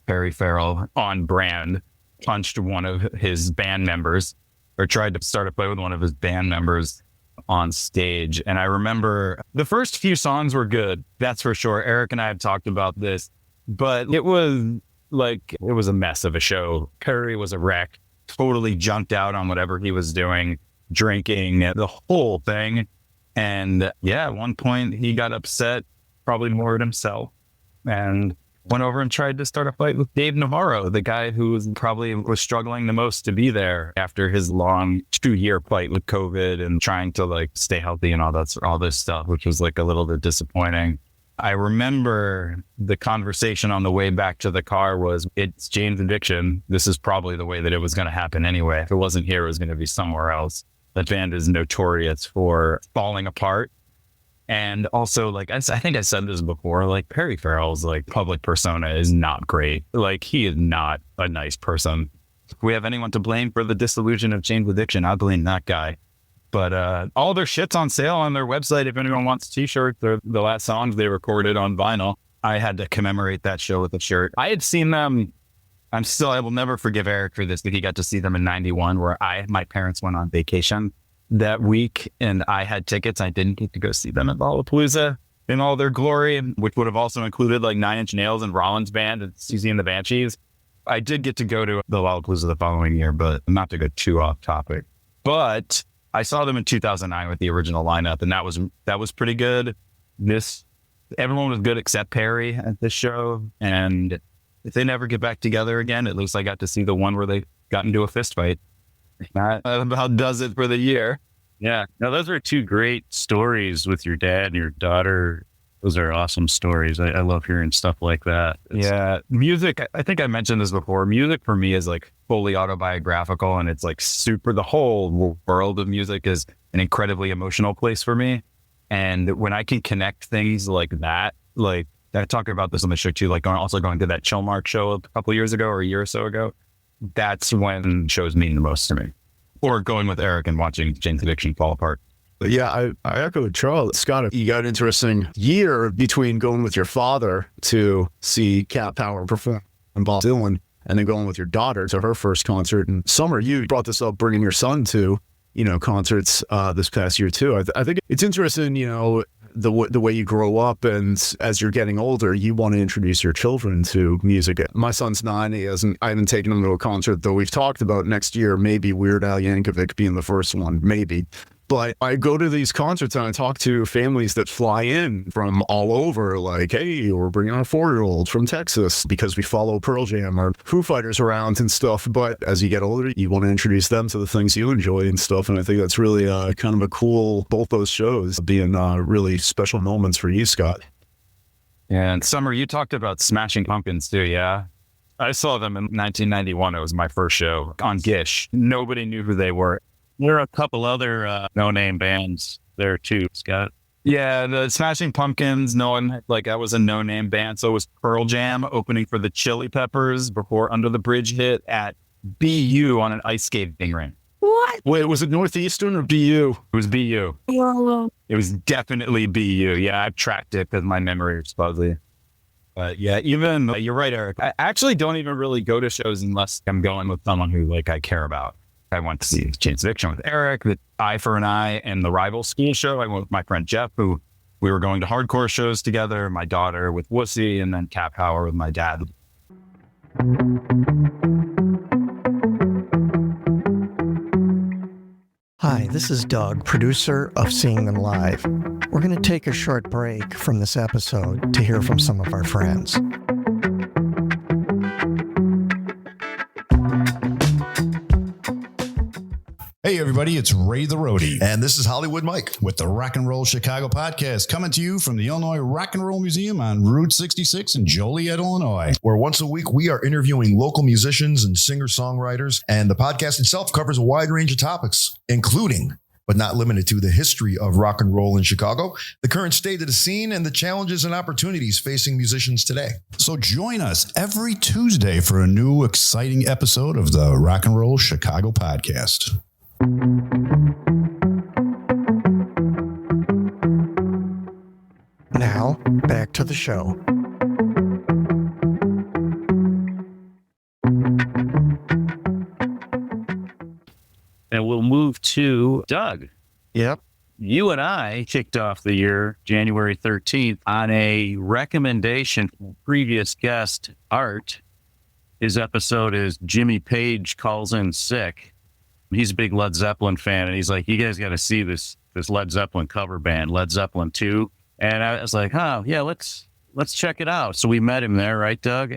Perry Farrell on brand punched one of his band members, or tried to start a fight with one of his band members on stage. And I remember the first few songs were good. That's for sure. Eric and I have talked about this, but it was a mess of a show. Perry was a wreck, totally junked out on whatever he was doing, drinking, the whole thing. And at one point he got upset, probably more at himself, and went over and tried to start a fight with Dave Navarro, the guy who was struggling the most to be there after his long 2-year fight with COVID and trying to stay healthy and all this stuff, which was a little bit disappointing. I remember the conversation on the way back to the car was, "It's Jane's Addiction. This is probably the way that it was going to happen anyway. If it wasn't here, it was going to be somewhere else." That band is notorious for falling apart. And also, I think I said this before, Perry Farrell's public persona is not great. He is not a nice person. If we have anyone to blame for the disillusion of Jane's Addiction, I'll blame that guy. But all their shit's on sale on their website. If anyone wants a t-shirt, they're the last songs they recorded on vinyl. I had to commemorate that show with a shirt. I had seen them. I will never forgive Eric for this, but he got to see them in 91, where my parents went on vacation that week and I had tickets. I didn't get to go see them at Lollapalooza in all their glory, which would have also included 9 Inch Nails and Rollins Band and Susie and the Banshees. I did get to go to the Lollapalooza the following year, but not to go too off topic. But I saw them in 2009 with the original lineup, and that was pretty good. Everyone was good except Perry at this show, and if they never get back together again, at least I got to see the one where they got into a fist fight. That about does it for the year. Yeah. Now, those are two great stories with your dad and your daughter. Those are awesome stories. I love hearing stuff like that. Yeah. Music, I think I mentioned this before. Music for me is like fully autobiographical, and it's like the whole world of music is an incredibly emotional place for me. And when I can connect things like that, like I talked about this on the show too, like also going to that Chillmark show a couple years ago or a year or so ago, that's when shows mean the most to me. Or going with Eric and watching Jane's Addiction fall apart. But yeah, I echo Charles. Scott, you got an interesting year between going with your father to see Cat Power perform in Bob Dylan and then going with your daughter to her first concert. And Summer, you brought this up, bringing your son to, concerts this past year too. I think it's interesting, the way you grow up, and as you're getting older, you want to introduce your children to music. My son's 9. I haven't taken him to a concert, though we've talked about next year, maybe Weird Al Yankovic being the first one, maybe. But I go to these concerts and I talk to families that fly in from all over, like, hey, we're bringing our 4-year-old from Texas because we follow Pearl Jam or Foo Fighters around and stuff. But as you get older, you want to introduce them to the things you enjoy and stuff. And I think that's really kind of a cool, both those shows being really special moments for you, Scott. And Summer, you talked about Smashing Pumpkins too, yeah? I saw them in 1991. It was my first show on Gish. Nobody knew who they were. There are a couple other no-name bands there too, Scott. Yeah, the Smashing Pumpkins, that was a no-name band. So it was Pearl Jam opening for the Chili Peppers before Under the Bridge hit at BU on an ice skating rink. What? Wait, was it Northeastern or BU? It was BU. Whoa. It was definitely BU. Yeah, I've tracked it because my memory is fuzzy. But yeah, even, you're right, Eric. I actually don't even really go to shows unless I'm going with someone who I care about. I went to see Jane's Addiction with Eric, the Eye for an Eye, and the Rival School show. I went with my friend Jeff, who we were going to hardcore shows together, my daughter with Wussy, and then Cat Power with my dad. Hi, this is Doug, producer of Seeing Them Live. We're going to take a short break from this episode to hear from some of our friends. Hey everybody, it's Ray the Roadie. And this is Hollywood Mike with the Rock and Roll Chicago podcast, coming to you from the Illinois Rock and Roll Museum on Route 66 in Joliet, Illinois. Where once a week we are interviewing local musicians and singer-songwriters, and the podcast itself covers a wide range of topics, including, but not limited to, the history of rock and roll in Chicago, the current state of the scene, and the challenges and opportunities facing musicians today. So join us every Tuesday for a new exciting episode of the Rock and Roll Chicago podcast. Now, back to the show. And we'll move to Doug. Yep. You and I kicked off the year, January 13th, on a recommendation from previous guest, Art. His episode is Jimmy Page Calls In Sick. He's a big Led Zeppelin fan, and he's like, you guys got to see this Led Zeppelin cover band, Led Zeppelin II. And I was like, oh, yeah, let's check it out. So we met him there, right, Doug?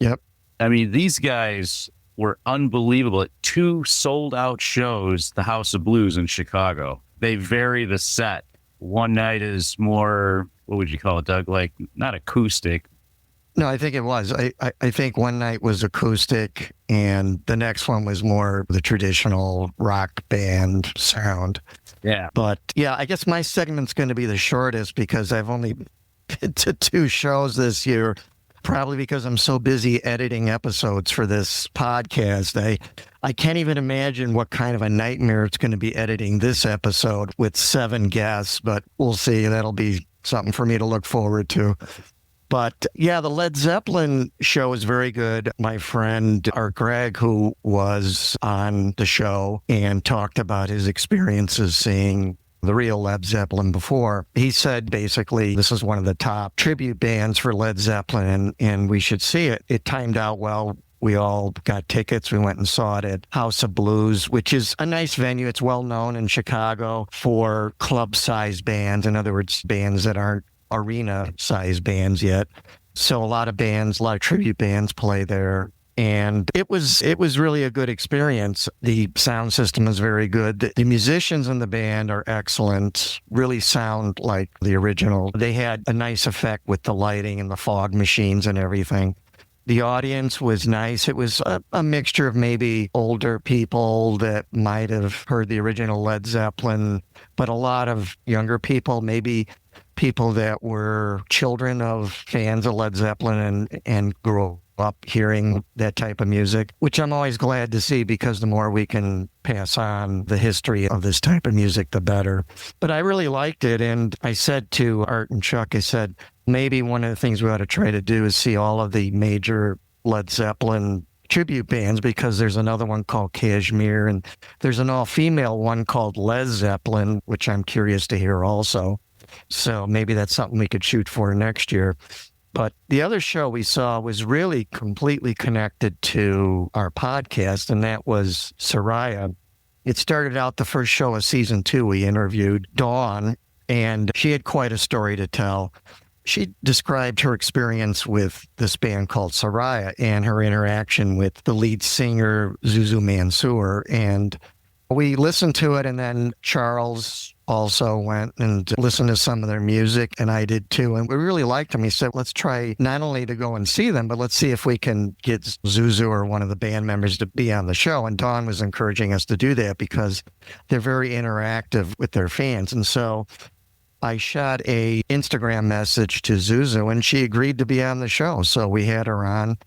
Yep. I mean, these guys were unbelievable at 2 sold-out shows, the House of Blues in Chicago. They vary the set. One night is more, what would you call it, Doug? Like, not acoustic. No, I think it was. I think one night was acoustic, and the next one was more the traditional rock band sound. Yeah. But yeah, I guess my segment's going to be the shortest because I've only been to 2 shows this year, probably because I'm so busy editing episodes for this podcast. I can't even imagine what kind of a nightmare it's going to be editing this episode with 7 guests, but we'll see. That'll be something for me to look forward to. But yeah, the Led Zeppelin show is very good. My friend Art Gregg, who was on the show and talked about his experiences seeing the real Led Zeppelin before, he said basically this is one of the top tribute bands for Led Zeppelin and we should see it. It timed out well. We all got tickets. We went and saw it at House of Blues, which is a nice venue. It's well known in Chicago for club-sized bands. In other words, bands that aren't arena size bands yet. So a lot of tribute bands play there. And it was really a good experience. The sound system is very good. The musicians in the band are excellent, really sound like the original. They had a nice effect with the lighting and the fog machines and everything. The audience was nice. It was a mixture of maybe older people that might have heard the original Led Zeppelin, but a lot of younger people, maybe people that were children of fans of Led Zeppelin and grew up hearing that type of music, which I'm always glad to see because the more we can pass on the history of this type of music, the better. But I really liked it. And I said to Art and Chuck, I said, maybe one of the things we ought to try to do is see all of the major Led Zeppelin tribute bands, because there's another one called Kashmir and there's an all-female one called Led Zeppelin, which I'm curious to hear also. So maybe that's something we could shoot for next year. But the other show we saw was really completely connected to our podcast, and that was Soraia. It started out the first show of season 2. We interviewed Dawn, and she had quite a story to tell. She described her experience with this band called Soraia and her interaction with the lead singer, Zuzu Mansour. And we listened to it, and then Charles also went and listened to some of their music, and I did too. And we really liked them. He said, let's try not only to go and see them, but let's see if we can get Zuzu or one of the band members to be on the show. And Dawn was encouraging us to do that because they're very interactive with their fans. And so I shot a Instagram message to Zuzu, and she agreed to be on the show. So we had her on.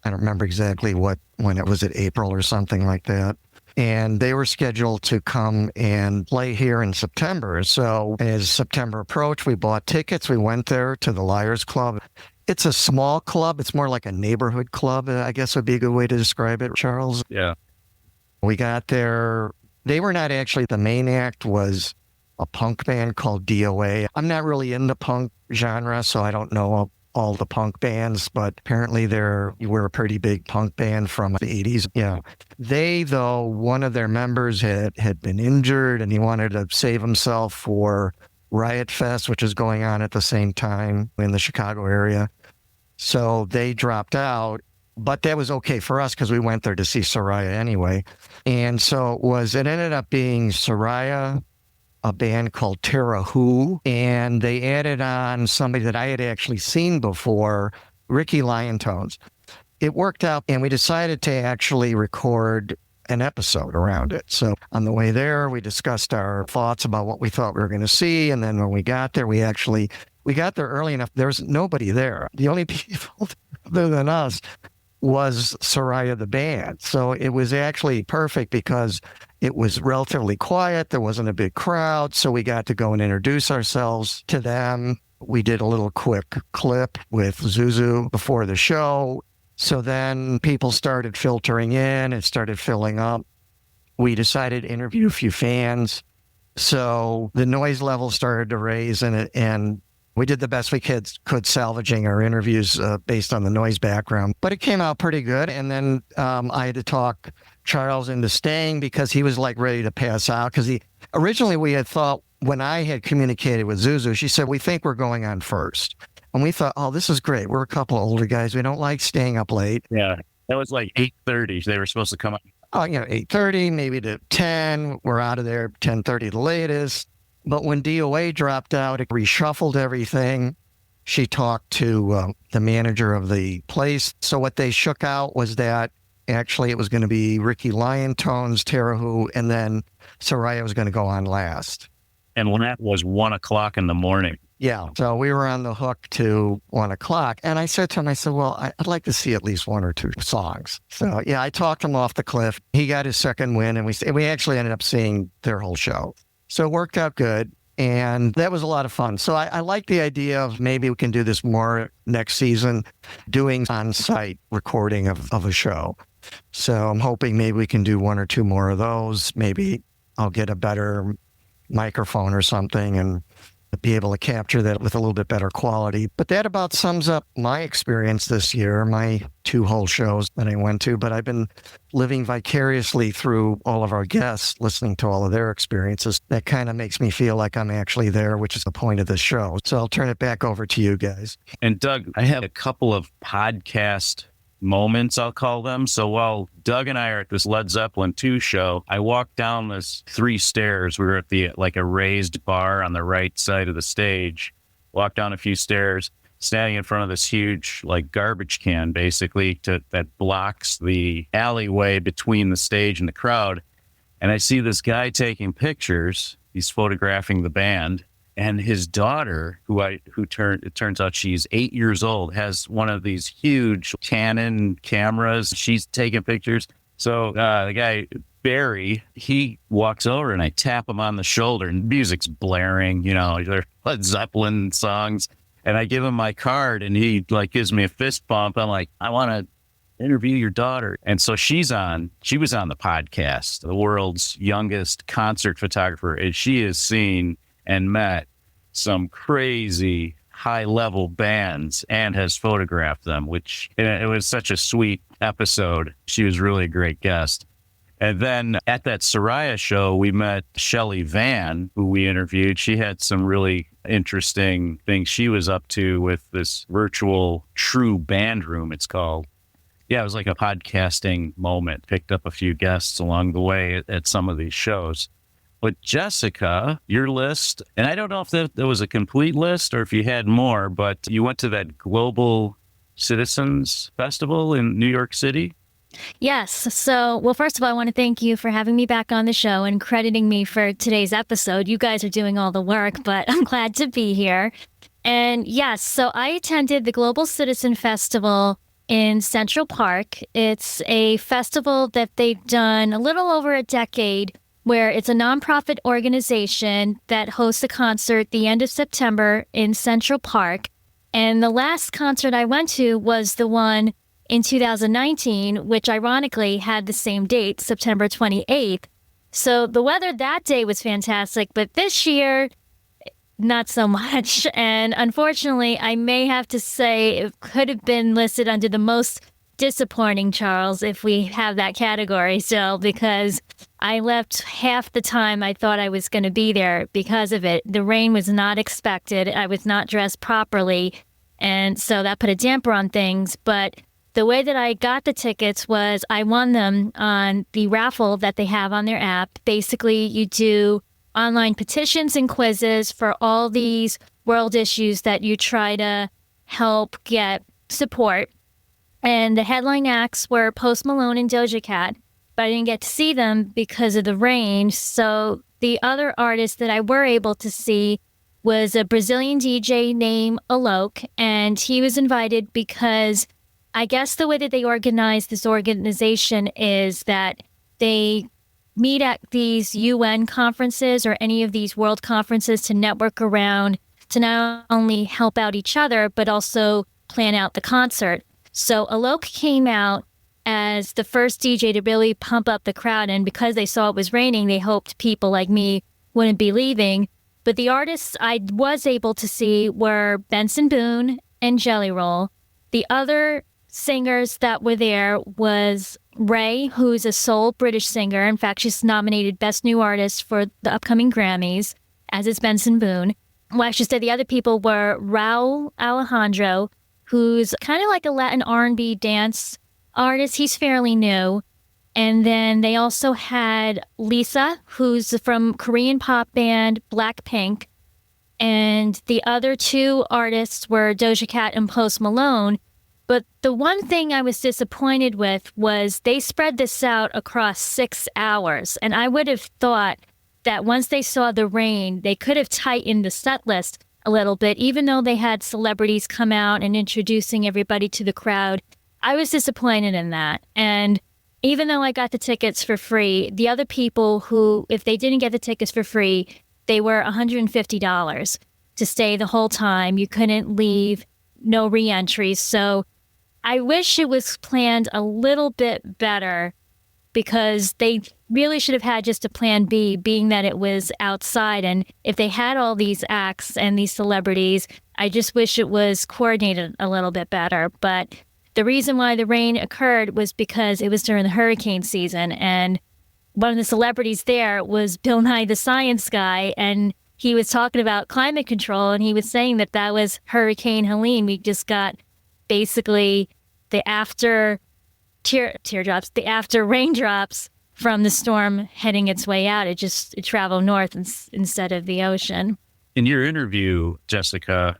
I don't remember exactly when it was, at April or something like that. And they were scheduled to come and play here in September. So as September approached, we bought tickets. We went there to the Liars Club. It's a small club. It's more like a neighborhood club, I guess would be a good way to describe it, Charles. Yeah. We got there. They were not actually, the main act was a punk band called DOA. I'm not really in the punk genre, so I don't know all the punk bands, but apparently you were a pretty big punk band from the 80s. Yeah. They, though, one of their members had been injured and he wanted to save himself for Riot Fest, which is going on at the same time in the Chicago area. So they dropped out, but that was okay for us because we went there to see Soraia anyway. And so it ended up being Soraia, a band called Terra Who, and they added on somebody that I had actually seen before, Ricky Liontones. It worked out, and we decided to actually record an episode around it. So on the way there, we discussed our thoughts about what we thought we were going to see, and then when we got there, we got there early enough. There was nobody there. The only people other than us was Soraia the band. So it was actually perfect because it was relatively quiet. There wasn't a big crowd. So we got to go and introduce ourselves to them. We did a little quick clip with Zuzu before the show. So then people started filtering in. It started filling up. We decided to interview a few fans. So the noise level started to raise, and we did the best we could salvaging our interviews based on the noise background. But it came out pretty good. And then I had to talk Charles into staying because he was like ready to pass out. Because originally we had thought, when I had communicated with Zuzu, she said, we think we're going on first. And we thought, oh, this is great. We're a couple of older guys. We don't like staying up late. Yeah. That was like 8:30. They were supposed to come up. Oh, 8:30, maybe to 10. We're out of there 10:30 the latest. But when DOA dropped out, it reshuffled everything. She talked to the manager of the place. So what they shook out was that actually it was going to be Ricky Liontones, Terra Who, and then Soraia was going to go on last. And when that was 1:00 in the morning. Yeah. So we were on the hook to 1:00. And I said to him, well, I'd like to see at least one or two songs. So yeah, I talked him off the cliff. He got his second win, and we actually ended up seeing their whole show. So it worked out good, and that was a lot of fun. So I like the idea of maybe we can do this more next season, doing on-site recording of a show. So I'm hoping maybe we can do one or two more of those. Maybe I'll get a better microphone or something and be able to capture that with a little bit better quality. But that about sums up my experience this year, my 2 whole shows that I went to. But I've been living vicariously through all of our guests, listening to all of their experiences. That kind of makes me feel like I'm actually there, which is the point of this show. So I'll turn it back over to you guys. And Doug, I have a couple of podcast moments, I'll call them. So while Doug and I are at this Led Zeppelin II show, I walked down this 3 stairs. We were at the like a raised bar on the right side of the stage. Walked down a few stairs, standing in front of this huge like garbage can, basically that blocks the alleyway between the stage and the crowd. And I see this guy taking pictures. He's photographing the band. And his daughter, it turns out she's 8 years old, has one of these huge Canon cameras. She's taking pictures. So the guy, Barry, he walks over and I tap him on the shoulder and music's blaring, they're Led Zeppelin songs. And I give him my card and he like gives me a fist bump. I'm like, I want to interview your daughter. And so she was on the podcast, the world's youngest concert photographer. And she has seen and met some crazy high-level bands and has photographed them, which it was such a sweet episode. She was really a great guest. And then at that Soraia show, we met Shelley Van, who we interviewed. She had some really interesting things she was up to with this virtual true band room, it's called. Yeah, it was like a podcasting moment. Picked up a few guests along the way at some of these shows. But Jessica, your list, and I don't know if that was a complete list or if you had more, but you went to that Global Citizens Festival in New York City? Yes. So, well, first of all, I want to thank you for having me back on the show and crediting me for today's episode. You guys are doing all the work, but I'm glad to be here. And yes, so I attended the Global Citizen Festival in Central Park. It's a festival that they've done a little over a decade, where it's a nonprofit organization that hosts a concert the end of September in Central Park. And the last concert I went to was the one in 2019, which ironically had the same date, September 28th. So the weather that day was fantastic, but this year, not so much. And unfortunately, I may have to say it could have been listed under the most disappointing, Charles, if we have that category still, because I left half the time I thought I was going to be there because of it. The rain was not expected. I was not dressed properly. And so that put a damper on things. But the way that I got the tickets was I won them on the raffle that they have on their app. Basically, you do online petitions and quizzes for all these world issues that you try to help get support. And the headline acts were Post Malone and Doja Cat, but I didn't get to see them because of the rain. So the other artist that I were able to see was a Brazilian DJ named Alok, and he was invited because I guess the way that they organize this organization is that they meet at these UN conferences or any of these world conferences to network around, to not only help out each other, but also plan out the concert. So Alok came out as the first DJ to really pump up the crowd. And because they saw it was raining, they hoped people like me wouldn't be leaving. But the artists I was able to see were Benson Boone and Jelly Roll. The other singers that were there was Ray, who's a soul British singer. In fact, she's nominated Best New Artist for the upcoming Grammys, as is Benson Boone. Well, I should say the other people were Raul Alejandro, who's kind of like a Latin R&B dance artist. He's fairly new. And then they also had Lisa, who's from Korean pop band Blackpink. And the other two artists were Doja Cat and Post Malone. But the one thing I was disappointed with was they spread this out across 6 hours. And I would have thought that once they saw the rain, they could have tightened the set list a little bit, even though they had celebrities come out and introducing everybody to the crowd. I was disappointed in that. And even though I got the tickets for free, the other people who, if they didn't get the tickets for free, they were $150 to stay the whole time. You couldn't leave, no re-entries. So I wish it was planned a little bit better, because they really should have had just a plan B, being that it was outside. And if they had all these acts and these celebrities, I just wish it was coordinated a little bit better. But the reason why the rain occurred was because it was during the hurricane season. And one of the celebrities there was Bill Nye the Science Guy. And he was talking about climate control. And he was saying that that was Hurricane Helene. We just got basically the after teardrops, the after raindrops from the storm heading its way out. It traveled north instead of the ocean. In your interview, Jessica,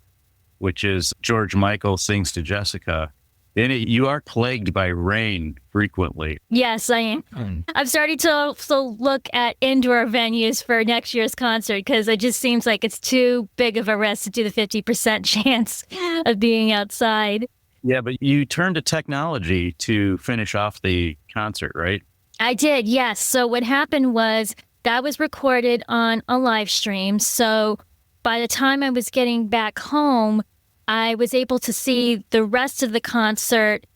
which is George Michael sings to Jessica, in it, you are plagued by rain frequently. Yes, I am. I'm starting to also look at indoor venues for next year's concert because it just seems like it's too big of a risk to do the 50% chance of being outside. Yeah, but you turned to technology to finish off the concert, right? I did, yes. So what happened was that was recorded on a live stream. So by the time I was getting back home, I was able to see the rest of the concert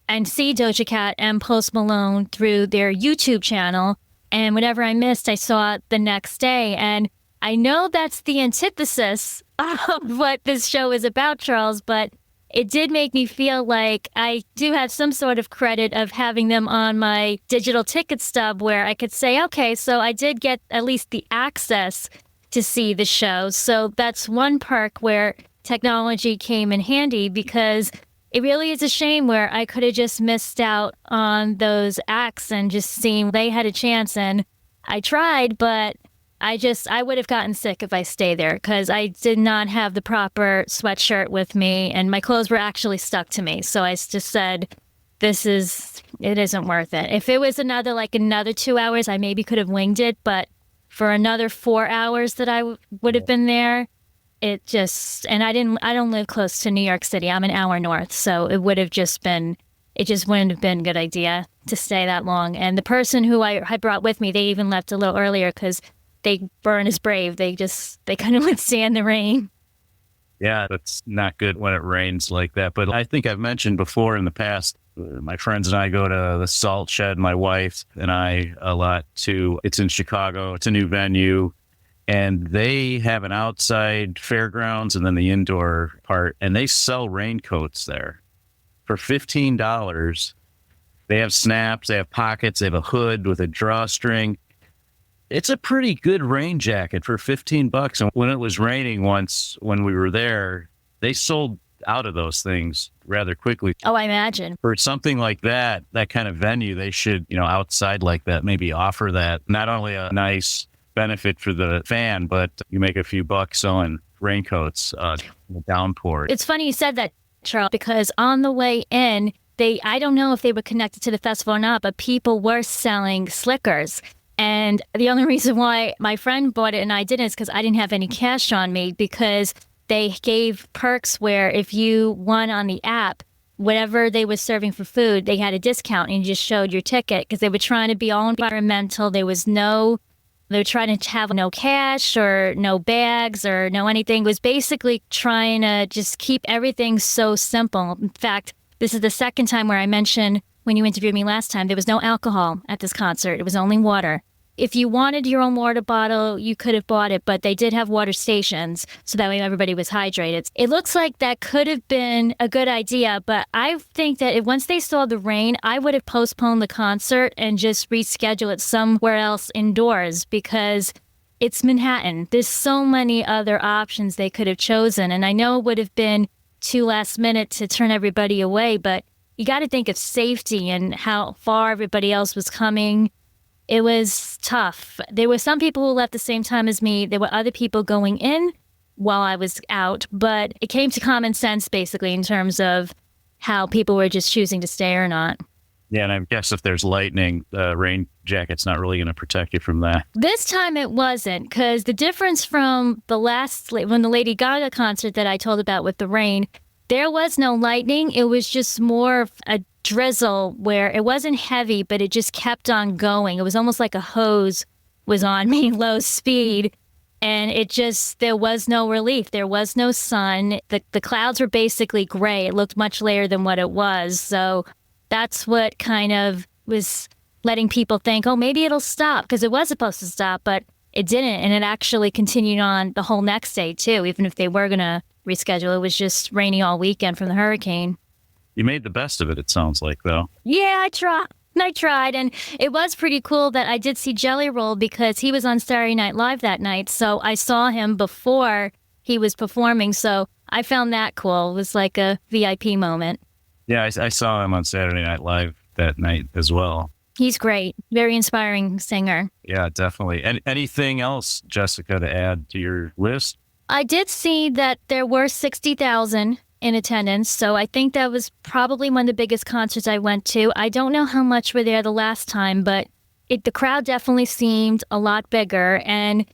and see Doja Cat and Post Malone through their YouTube channel. And whatever I missed, I saw it the next day. And I know that's the antithesis of what this show is about, Charles, but it did make me feel like I do have some sort of credit of having them on my digital ticket stub where I could say, okay, so I did get at least the access to see the show. So that's one perk where technology came in handy, because it really is a shame where I could have just missed out on those acts and just seen they had a chance. And I tried, but I would have gotten sick if I stayed there because I did not have the proper sweatshirt with me and my clothes were actually stuck to me. So I just said, it isn't worth it. If it was another 2 hours, I maybe could have winged it. But for another 4 hours that I would have been there, and I don't live close to New York City. I'm an hour north. So it just wouldn't have been a good idea to stay that long. And the person who I had brought with me, they even left a little earlier because they burn as brave. They kind of withstand the rain. Yeah, that's not good when it rains like that. But I think I've mentioned before in the past, my friends and I go to the Salt Shed, my wife and I, a lot too. It's in Chicago. It's a new venue. And they have an outside fairgrounds and then the indoor part. And they sell raincoats there for $15. They have snaps, they have pockets, they have a hood with a drawstring. It's a pretty good rain jacket for $15. And when it was raining once when we were there, they sold out of those things rather quickly. Oh, I imagine. For something like that kind of venue, they should, outside like that, maybe offer that. Not only a nice benefit for the fan, but you make a few bucks selling raincoats in the downpour. It's funny you said that, Charles, because on the way in, I don't know if they were connected to the festival or not, but people were selling slickers. And the only reason why my friend bought it and I didn't is because I didn't have any cash on me, because they gave perks where if you won on the app, whatever they were serving for food, they had a discount and you just showed your ticket, because they were trying to be all environmental. They were trying to have no cash or no bags or no anything. It was basically trying to just keep everything so simple. In fact, this is the second time where I mentioned when you interviewed me last time, there was no alcohol at this concert. It was only water. If you wanted your own water bottle, you could have bought it, but they did have water stations, so that way everybody was hydrated. It looks like that could have been a good idea, but I think that once they saw the rain, I would have postponed the concert and just reschedule it somewhere else indoors, because it's Manhattan. There's so many other options they could have chosen, and I know it would have been too last minute to turn everybody away, but you got to think of safety and how far everybody else was coming. It was tough. There were some people who left the same time as me. There were other people going in while I was out, but it came to common sense basically in terms of how people were just choosing to stay or not. Yeah, and I guess if there's lightning, the rain jacket's not really going to protect you from that. This time it wasn't, because the difference from when the Lady Gaga concert that I told about with the rain, there was no lightning. It was just more of a drizzle where it wasn't heavy, but it just kept on going. It was almost like a hose was on me, low speed. And there was no relief. There was no sun. The clouds were basically gray. It looked much later than what it was. So that's what kind of was letting people think, oh, maybe it'll stop, because it was supposed to stop, but it didn't. And it actually continued on the whole next day, too, even if they were going to reschedule. It was just rainy all weekend from the hurricane. You made the best of it sounds like, though. Yeah, I tried. And it was pretty cool that I did see Jelly Roll, because he was on Saturday Night Live that night. So I saw him before he was performing. So I found that cool. It was like a VIP moment. Yeah, I saw him on Saturday Night Live that night as well. He's great. Very inspiring singer. Yeah, definitely. And anything else, Jessica, to add to your list? I did see that there were 60,000 in attendance, so I think that was probably one of the biggest concerts I went to. I don't know how much were there the last time, but the crowd definitely seemed a lot bigger, and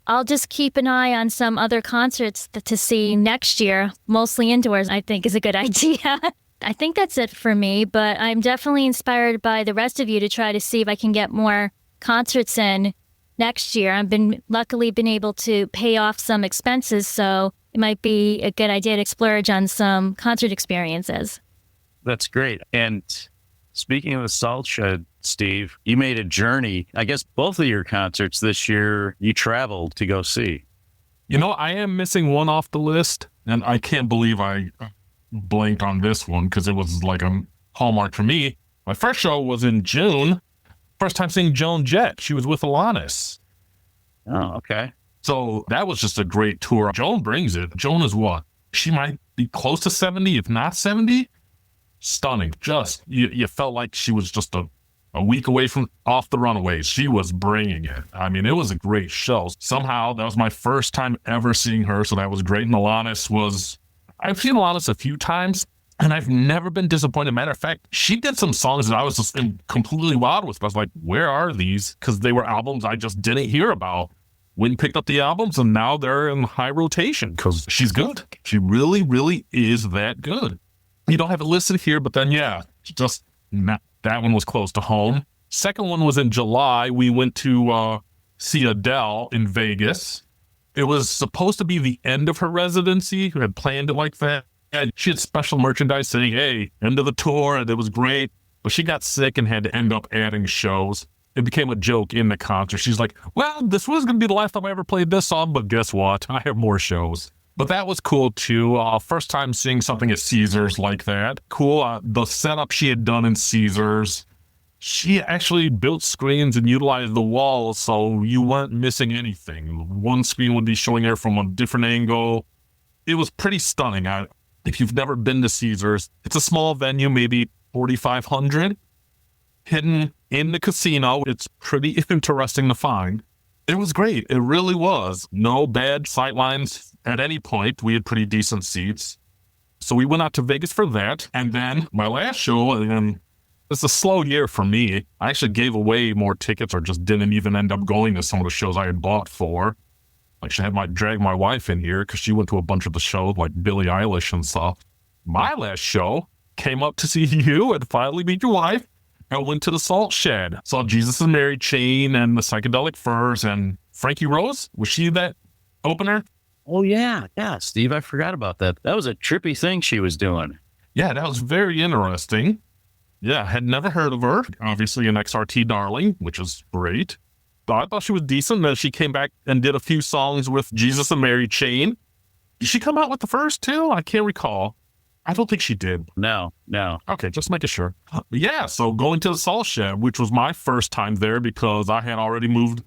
I'll just keep an eye on some other concerts to see next year, mostly indoors, I think is a good idea. I think that's it for me, but I'm definitely inspired by the rest of you to try to see if I can get more concerts in next year. I've luckily been able to pay off some expenses, so it might be a good idea to splurge on some concert experiences. That's great. And speaking of the Salt Shed, Steve, you made a journey. I guess both of your concerts this year, you traveled to go see. You know, I am missing one off the list, and I can't believe I blanked on this one because it was like a hallmark for me. My first show was in June. First time seeing Joan Jett. She was with Alanis. Oh, okay. So that was just a great tour. Joan brings it. Joan is what? She might be close to 70, if not 70. Stunning. Just, you felt like she was just a week away from off the Runaways. She was bringing it. I mean, it was a great show. Somehow, that was my first time ever seeing her, so that was great. And Alanis was... I've seen Alanis a few times, and I've never been disappointed. Matter of fact, she did some songs that I was just completely wild with. I was like, where are these? Because they were albums I just didn't hear about. Went and picked up the albums, and now they're in high rotation because she's good. She really, really is that good. You don't have it listed here, but then, yeah, just that one was close to home. Second one was in July. We went to see Adele in Vegas. It was supposed to be the end of her residency. Who had planned it like that. And she had special merchandise saying, hey, end of the tour. And it was great. But she got sick and had to end up adding shows. It became a joke in the concert. She's like, well, this was going to be the last time I ever played this song, but guess what? I have more shows. But that was cool, too. First time seeing something at Caesars like that. Cool. The setup she had done in Caesars, she actually built screens and utilized the walls, so you weren't missing anything. One screen would be showing her from a different angle. It was pretty stunning. If you've never been to Caesars, it's a small venue, maybe 4,500. Hidden in the casino. It's pretty interesting to find. It was great. It really was. No bad sightlines at any point. We had pretty decent seats. So we went out to Vegas for that. And then my last show, and it's a slow year for me. I actually gave away more tickets or just didn't even end up going to some of the shows I had bought for. Like, I had my drag my wife in here because she went to a bunch of the shows like Billie Eilish and stuff. My last show came up to see you and finally meet your wife. I went to the Salt Shed, saw Jesus and Mary Chain and the Psychedelic Furs and Frankie Rose. Was she that opener? Oh, yeah. Yeah, Steve, I forgot about that. That was a trippy thing she was doing. Yeah, that was very interesting. Yeah, had never heard of her. Obviously an XRT darling, which is great. But I thought she was decent. Then she came back and did a few songs with Jesus and Mary Chain. Did she come out with the first too? I can't recall. I don't think she did. No. Okay, just making sure. Yeah, so going to the Salt Shed, which was my first time there because I had already moved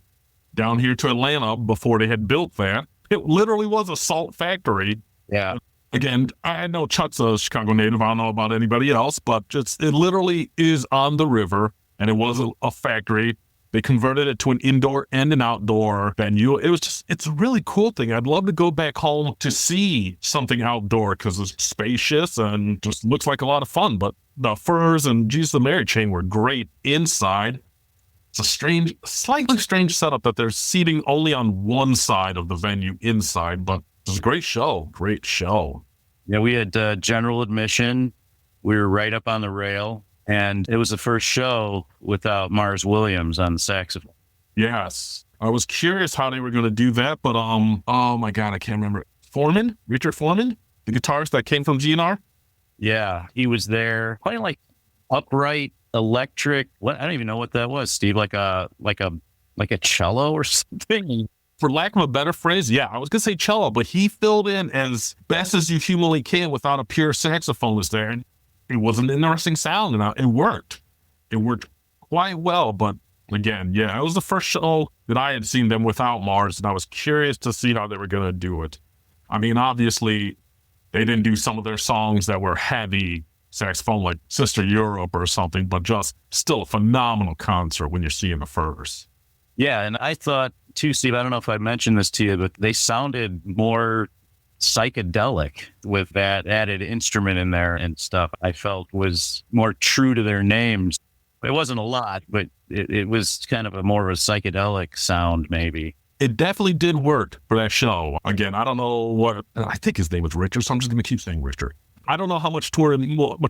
down here to Atlanta before they had built that. It literally was a salt factory. Yeah. Again, I know Chuck's a Chicago native. I don't know about anybody else, but it literally is on the river, and it was a factory. They converted it to an indoor and an outdoor venue. It's a really cool thing. I'd love to go back home to see something outdoor because it's spacious and just looks like a lot of fun. But the Furs and Jesus and Mary Chain were great inside. It's a slightly strange setup that they're seating only on one side of the venue inside, but it's a great show. Great show. Yeah, we had general admission. We were right up on the rail. And it was the first show without Mars Williams on the saxophone. Yes. I was curious how they were going to do that, but oh my God, I can't remember. Richard Foreman, the guitarist that came from GNR? Yeah, he was there playing like upright electric. What, I don't even know what that was, Steve, like a cello or something. For lack of a better phrase, yeah, I was going to say cello, but he filled in as best as you humanly can without a pure saxophonist there. And it was an interesting sound, and it worked. It worked quite well, but again, yeah, it was the first show that I had seen them without Mars, and I was curious to see how they were going to do it. I mean, obviously, they didn't do some of their songs that were heavy saxophone like Sister Europe or something, but just still a phenomenal concert when you're seeing the Furs. Yeah, and I thought too, Steve, I don't know if I mentioned this to you, but they sounded more psychedelic with that added instrument in there and stuff. I felt was more true to their names. It wasn't a lot, but it was kind of a more of a psychedelic sound, maybe. It definitely did work for that show. Again, I don't know what, I think his name was Richard, so I'm just going to keep saying Richard. I don't know how much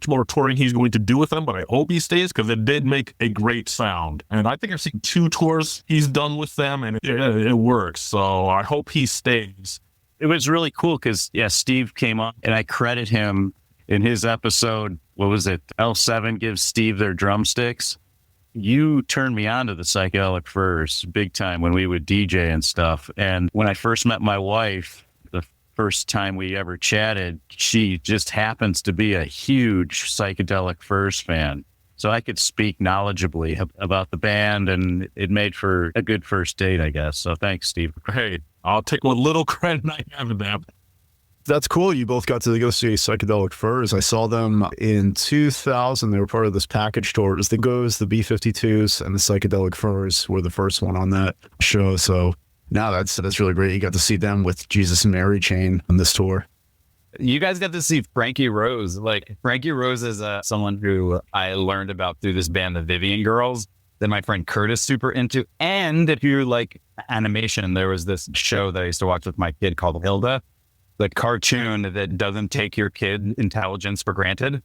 more touring he's going to do with them, but I hope he stays because it did make a great sound. And I think I've seen 2 tours he's done with them, and it works. So I hope he stays. It was really cool because, yeah, Steve came on, and I credit him in his episode. What was it? L7 gives Steve their drumsticks. You turned me on to the Psychedelic Furs big time when we would DJ and stuff. And when I first met my wife, the first time we ever chatted, she just happens to be a huge Psychedelic Furs fan. So I could speak knowledgeably about the band, and it made for a good first date, I guess. So thanks, Steve. Hey, I'll take what little credit I have in that. That's cool. You both got to go see Psychedelic Furs. I saw them in 2000. They were part of this package tour. It was the Goes, the B-52s, and the Psychedelic Furs were the first one on that show. So now that's really great. You got to see them with Jesus and Mary Chain on this tour. You guys got to see Frankie Rose. Like, Frankie Rose is someone who I learned about through this band, the Vivian Girls, that my friend Curtis super into. And if you like animation, there was this show that I used to watch with my kid called Hilda, the cartoon that doesn't take your kid intelligence for granted,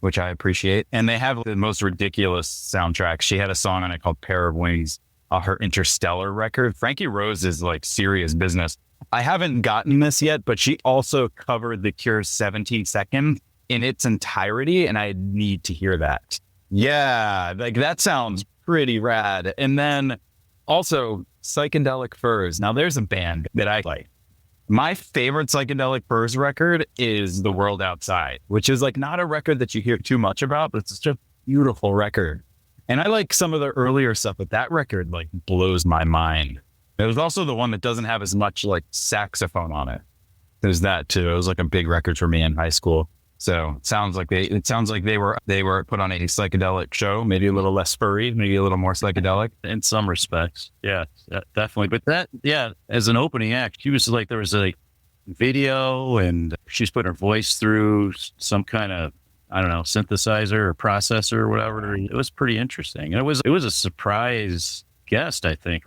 which I appreciate. And they have the most ridiculous soundtracks. She had a song on it called Pair of Wings, her Interstellar record. Frankie Rose is like serious business. I haven't gotten this yet, but she also covered The Cure's 17 Seconds in its entirety, and I need to hear that. Yeah, like that sounds pretty rad. And then also Psychedelic Furs. Now there's a band that I like. My favorite Psychedelic Furs record is The World Outside, which is like not a record that you hear too much about, but it's just a beautiful record. And I like some of the earlier stuff, but that record like blows my mind. It was also the one that doesn't have as much like saxophone on it. There's that too. It was like a big record for me in high school. So it sounds like they were put on a psychedelic show, maybe a little less furry, maybe a little more psychedelic in some respects. Yeah, definitely. But that, yeah, as an opening act, she was like, there was a video and she's putting her voice through some kind of, I don't know, synthesizer or processor or whatever. It was pretty interesting. And it was a surprise guest, I think.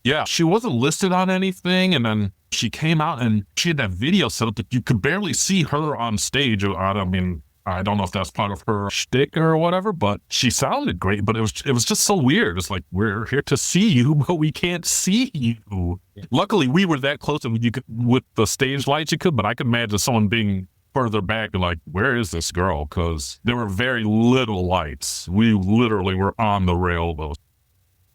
Yeah, she wasn't listed on anything, and then she came out and she had that video set up that you could barely see her on stage. I mean, I don't know if that's part of her shtick or whatever, but she sounded great. But it was just so weird. It's like, we're here to see you, but we can't see you. Yeah. Luckily, we were that close, and you could, with the stage lights, you could. But I could imagine someone being further back and like, where is this girl? Because there were very little lights. We literally were on the rail, though.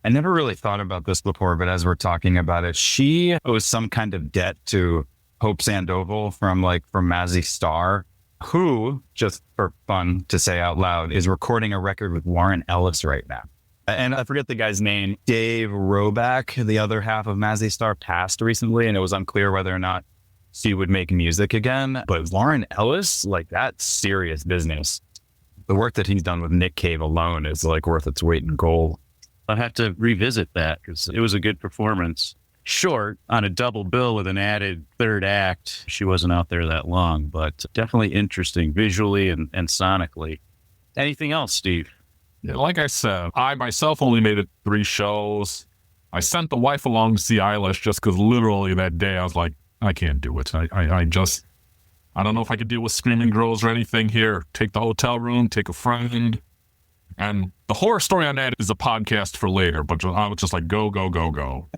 I never really thought about this before, but as we're talking about it, she owes some kind of debt to Hope Sandoval from Mazzy Star, who, just for fun to say out loud, is recording a record with Warren Ellis right now. And I forget the guy's name. Dave Roback, the other half of Mazzy Star, passed recently, and it was unclear whether or not she would make music again. But Warren Ellis, like, that's serious business. The work that he's done with Nick Cave alone is like worth its weight in gold. I'll have to revisit that because it was a good performance. Short on a double bill with an added third act. She wasn't out there that long, but definitely interesting visually and sonically. Anything else, Steve? Yeah, like I said, I myself only made it 3 shows. I sent the wife along to see Eilish just because literally that day I was like, I can't do it. I don't know if I could deal with screaming girls or anything here. Take the hotel room, take a friend. And the horror story on that is a podcast for later, but I was just like, go.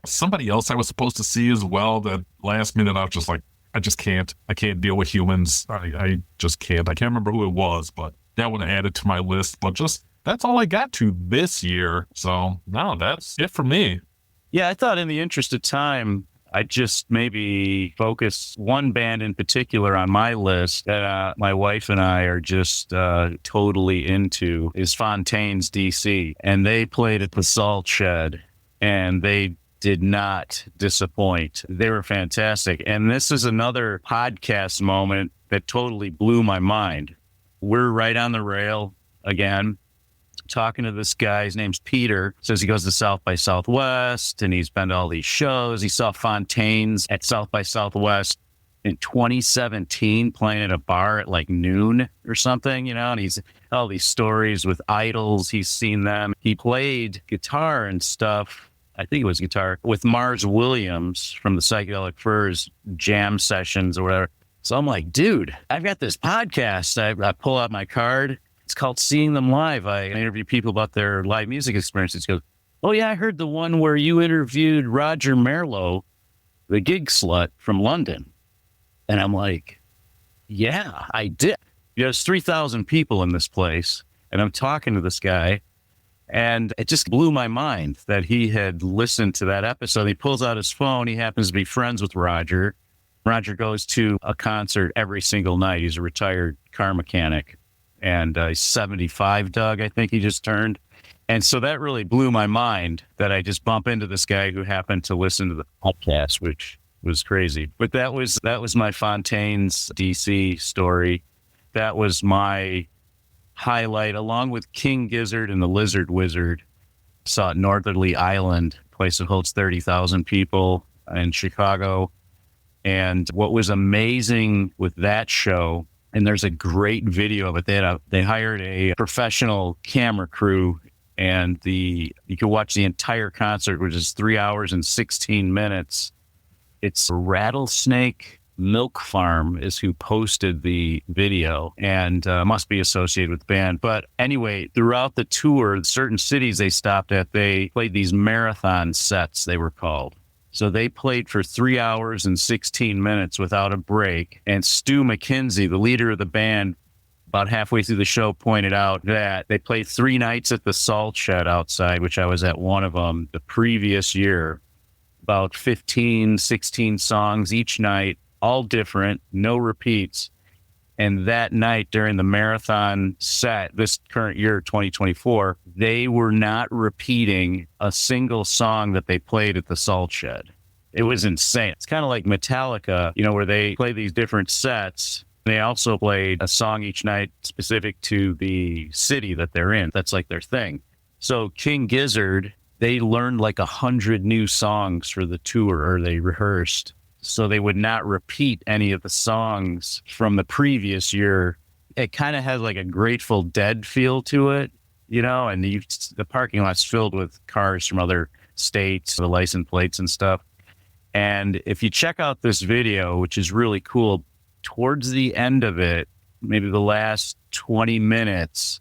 Somebody else I was supposed to see as well, that last minute I was just like, I just can't. I can't deal with humans. I just can't. I can't remember who it was, but that would have added to my list. But just, that's all I got to this year. So, no, that's it for me. Yeah, I thought in the interest of time, I just maybe focus one band in particular on my list that my wife and I are just totally into is Fontaine's DC. And they played at the Salt Shed and they did not disappoint. They were fantastic. And this is another podcast moment that totally blew my mind. We're right on the rail again, talking to this guy. His name's Peter. Says he goes to South by Southwest and he's been to all these shows. He saw Fontaine's at South by Southwest in 2017 playing at a bar at like noon or something, and he's all these stories with idols. He's seen them. He played guitar and stuff. I think it was guitar with Mars Williams from the Psychedelic Furs jam sessions or whatever. So I'm like, dude, I've got this podcast. I pull out my card. It's called Seeing Them Live. I interview people about their live music experiences. He goes, oh yeah, I heard the one where you interviewed Roger Merlo, the gig slut from London. And I'm like, yeah, I did. There's 3,000 people in this place. And I'm talking to this guy. And it just blew my mind that he had listened to that episode. He pulls out his phone. He happens to be friends with Roger. Roger goes to a concert every single night. He's a retired car mechanic. And he's 75, Doug, I think he just turned. And so that really blew my mind that I just bump into this guy who happened to listen to the podcast, which was crazy. But that was my Fontaine's DC story. That was my highlight, along with King Gizzard and the Lizard Wizard. Saw at Northerly Island, place that holds 30,000 people in Chicago. And what was amazing with that show, and there's a great video of it, they hired a professional camera crew, and you can watch the entire concert, which is 3 hours and 16 minutes. It's Rattlesnake Milk Farm is who posted the video and must be associated with the band. But anyway, throughout the tour, certain cities they stopped at, they played these marathon sets, they were called. So they played for 3 hours and 16 minutes without a break. And Stu McKenzie, the leader of the band, about halfway through the show pointed out that they played 3 nights at the Salt Shed outside, which I was at one of them the previous year. About 15, 16 songs each night, all different, no repeats. And that night during the marathon set, this current year, 2024, they were not repeating a single song that they played at the Salt Shed. It was insane. It's kind of like Metallica, where they play these different sets. They also played a song each night specific to the city that they're in. That's like their thing. So King Gizzard, they learned like 100 new songs for the tour, or they rehearsed. So they would not repeat any of the songs from the previous year. It kind of has like a Grateful Dead feel to it, and the parking lot's filled with cars from other states, the license plates and stuff. And if you check out this video, which is really cool, towards the end of it, maybe the last 20 minutes,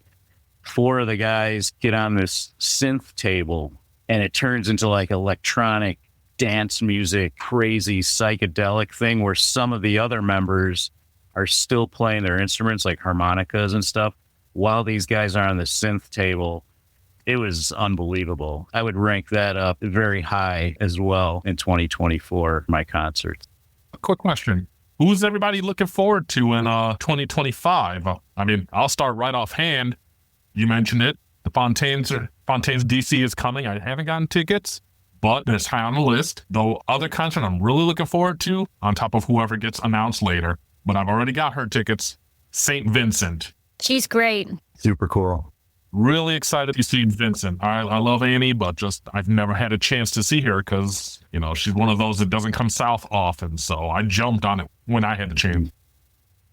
4 of the guys get on this synth table and it turns into like electronic dance music, crazy psychedelic thing where some of the other members are still playing their instruments like harmonicas and stuff while these guys are on the synth table. It was unbelievable. I would rank that up very high as well in 2024, my concerts. A quick question. Who's everybody looking forward to in 2025? I mean, I'll start right offhand. You mentioned it. The Fontaine's DC is coming. I haven't gotten tickets, but it's high on the list. Though other concert I'm really looking forward to, on top of whoever gets announced later, but I've already got her tickets, St. Vincent. She's great. Super cool. Really excited to see Vincent. I love Amy, but I've never had a chance to see her because, she's one of those that doesn't come south often. So I jumped on it when I had the chance.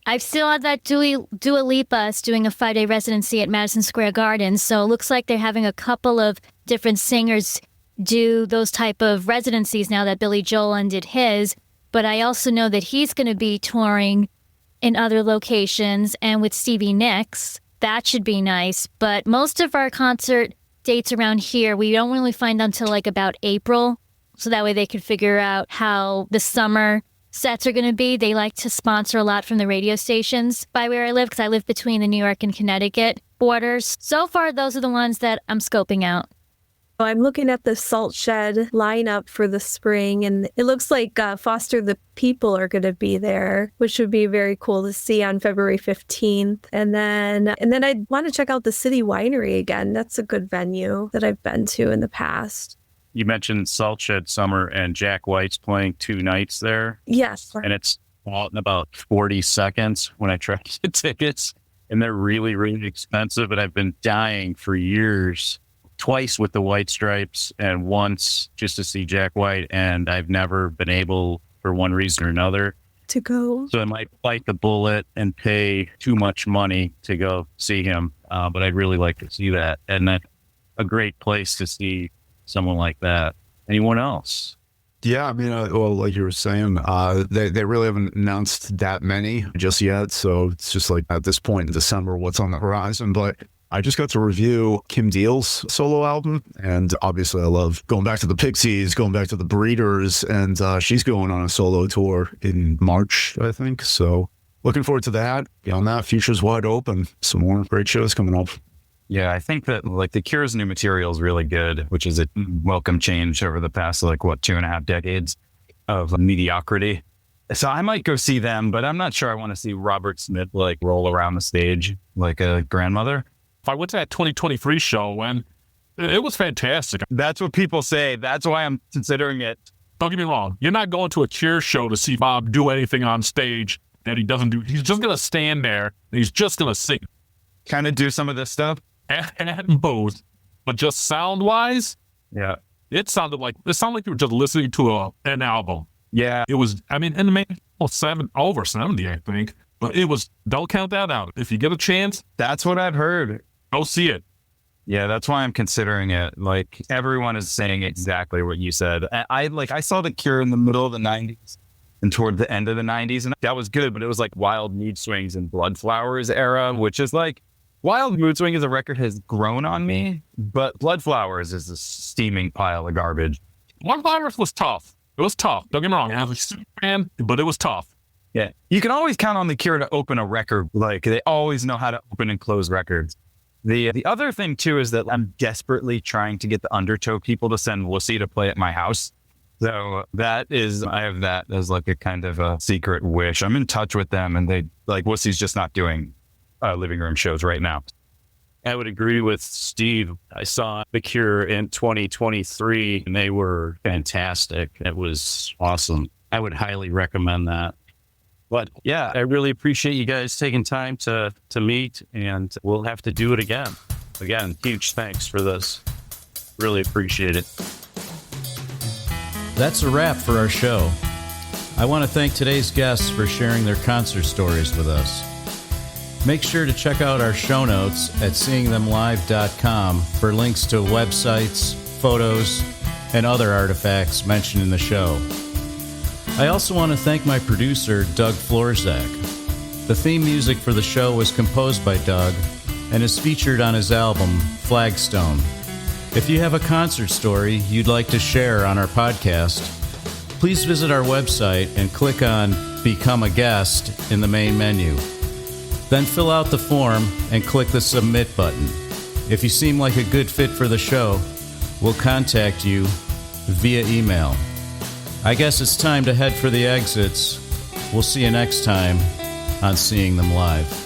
I've still had that Dua Lipa is doing a 5-day residency at Madison Square Garden. So it looks like they're having a couple of different singers do those type of residencies now that Billy Joel undid his. But I also know that he's going to be touring in other locations and with Stevie Nicks. That should be nice. But most of our concert dates around here, we don't really find until like about April. So that way they can figure out how the summer sets are going to be. They like to sponsor a lot from the radio stations by where I live because I live between the New York and Connecticut borders. So far, those are the ones that I'm scoping out. I'm looking at the Salt Shed lineup for the spring, and it looks like Foster the People are going to be there, which would be very cool to see on February 15th. And then I want to check out the City Winery again. That's a good venue that I've been to in the past. You mentioned Salt Shed Summer, and Jack White's playing 2 nights there. Yes. And it's all in about 40 seconds when I tried to get tickets. and they're really, really expensive. And I've been dying for years, twice with the White Stripes and once just to see Jack White. And I've never been able, for one reason or another, to go. So I might bite the bullet and pay too much money to go see him. But I'd really like to see that. And that's a great place to see someone like that. Anyone else? Yeah, I mean, well, like you were saying, they really haven't announced that many just yet. So it's just like at this point in December, what's on the horizon. But I just got to review Kim Deal's solo album. And obviously I love going back to the Pixies, going back to the Breeders. And she's going on a solo tour in March, I think. So looking forward to that. Beyond that, future's wide open. Some more great shows coming up. Yeah, I think that like The Cure's new material is really good, which is a welcome change over the past 2.5 decades of mediocrity. So I might go see them, but I'm not sure I want to see Robert Smith roll around the stage like a grandmother. I went to that 2023 show and it was fantastic. That's what people say. That's why I'm considering it. Don't get me wrong. You're not going to a Cure show to see Bob do anything on stage that he doesn't do. He's just going to stand there and he's just going to sing. Kind of do some of this stuff. And both. But just sound-wise, yeah, it sounded like you were just listening to an album. Yeah. It was, I mean, and maybe over 70, I think. But it was, don't count that out. If you get a chance. That's what I've heard. Go see it. Yeah, that's why I'm considering it. Everyone is saying exactly what you said. I saw The Cure in the middle of the 90s and toward the end of the 90s, and that was good, but it was Wild Mood Swings and Bloodflowers era, which is Wild Mood Swing as a record has grown on me, but Bloodflowers is a steaming pile of garbage. Bloodflowers was tough. It was tough. Don't get me wrong. I was a super fan, but it was tough. Yeah. You can always count on The Cure to open a record. They always know how to open and close records. The other thing, too, is that I'm desperately trying to get the Undertow people to send Wussy to play at my house. So I have that as a kind of a secret wish. I'm in touch with them, and they Wussy's just not doing living room shows right now. I would agree with Steve. I saw The Cure in 2023 and they were fantastic. It was awesome. I would highly recommend that. But yeah, I really appreciate you guys taking time to meet, and we'll have to do it again. Again, huge thanks for this. Really appreciate it. That's a wrap for our show. I want to thank today's guests for sharing their concert stories with us. Make sure to check out our show notes at seeingthemlive.com for links to websites, photos, and other artifacts mentioned in the show. I also want to thank my producer, Doug Florzak. The theme music for the show was composed by Doug and is featured on his album, Flagstone. If you have a concert story you'd like to share on our podcast, please visit our website and click on Become a Guest in the main menu. Then fill out the form and click the Submit button. If you seem like a good fit for the show, we'll contact you via email. I guess it's time to head for the exits. We'll see you next time on Seeing Them Live.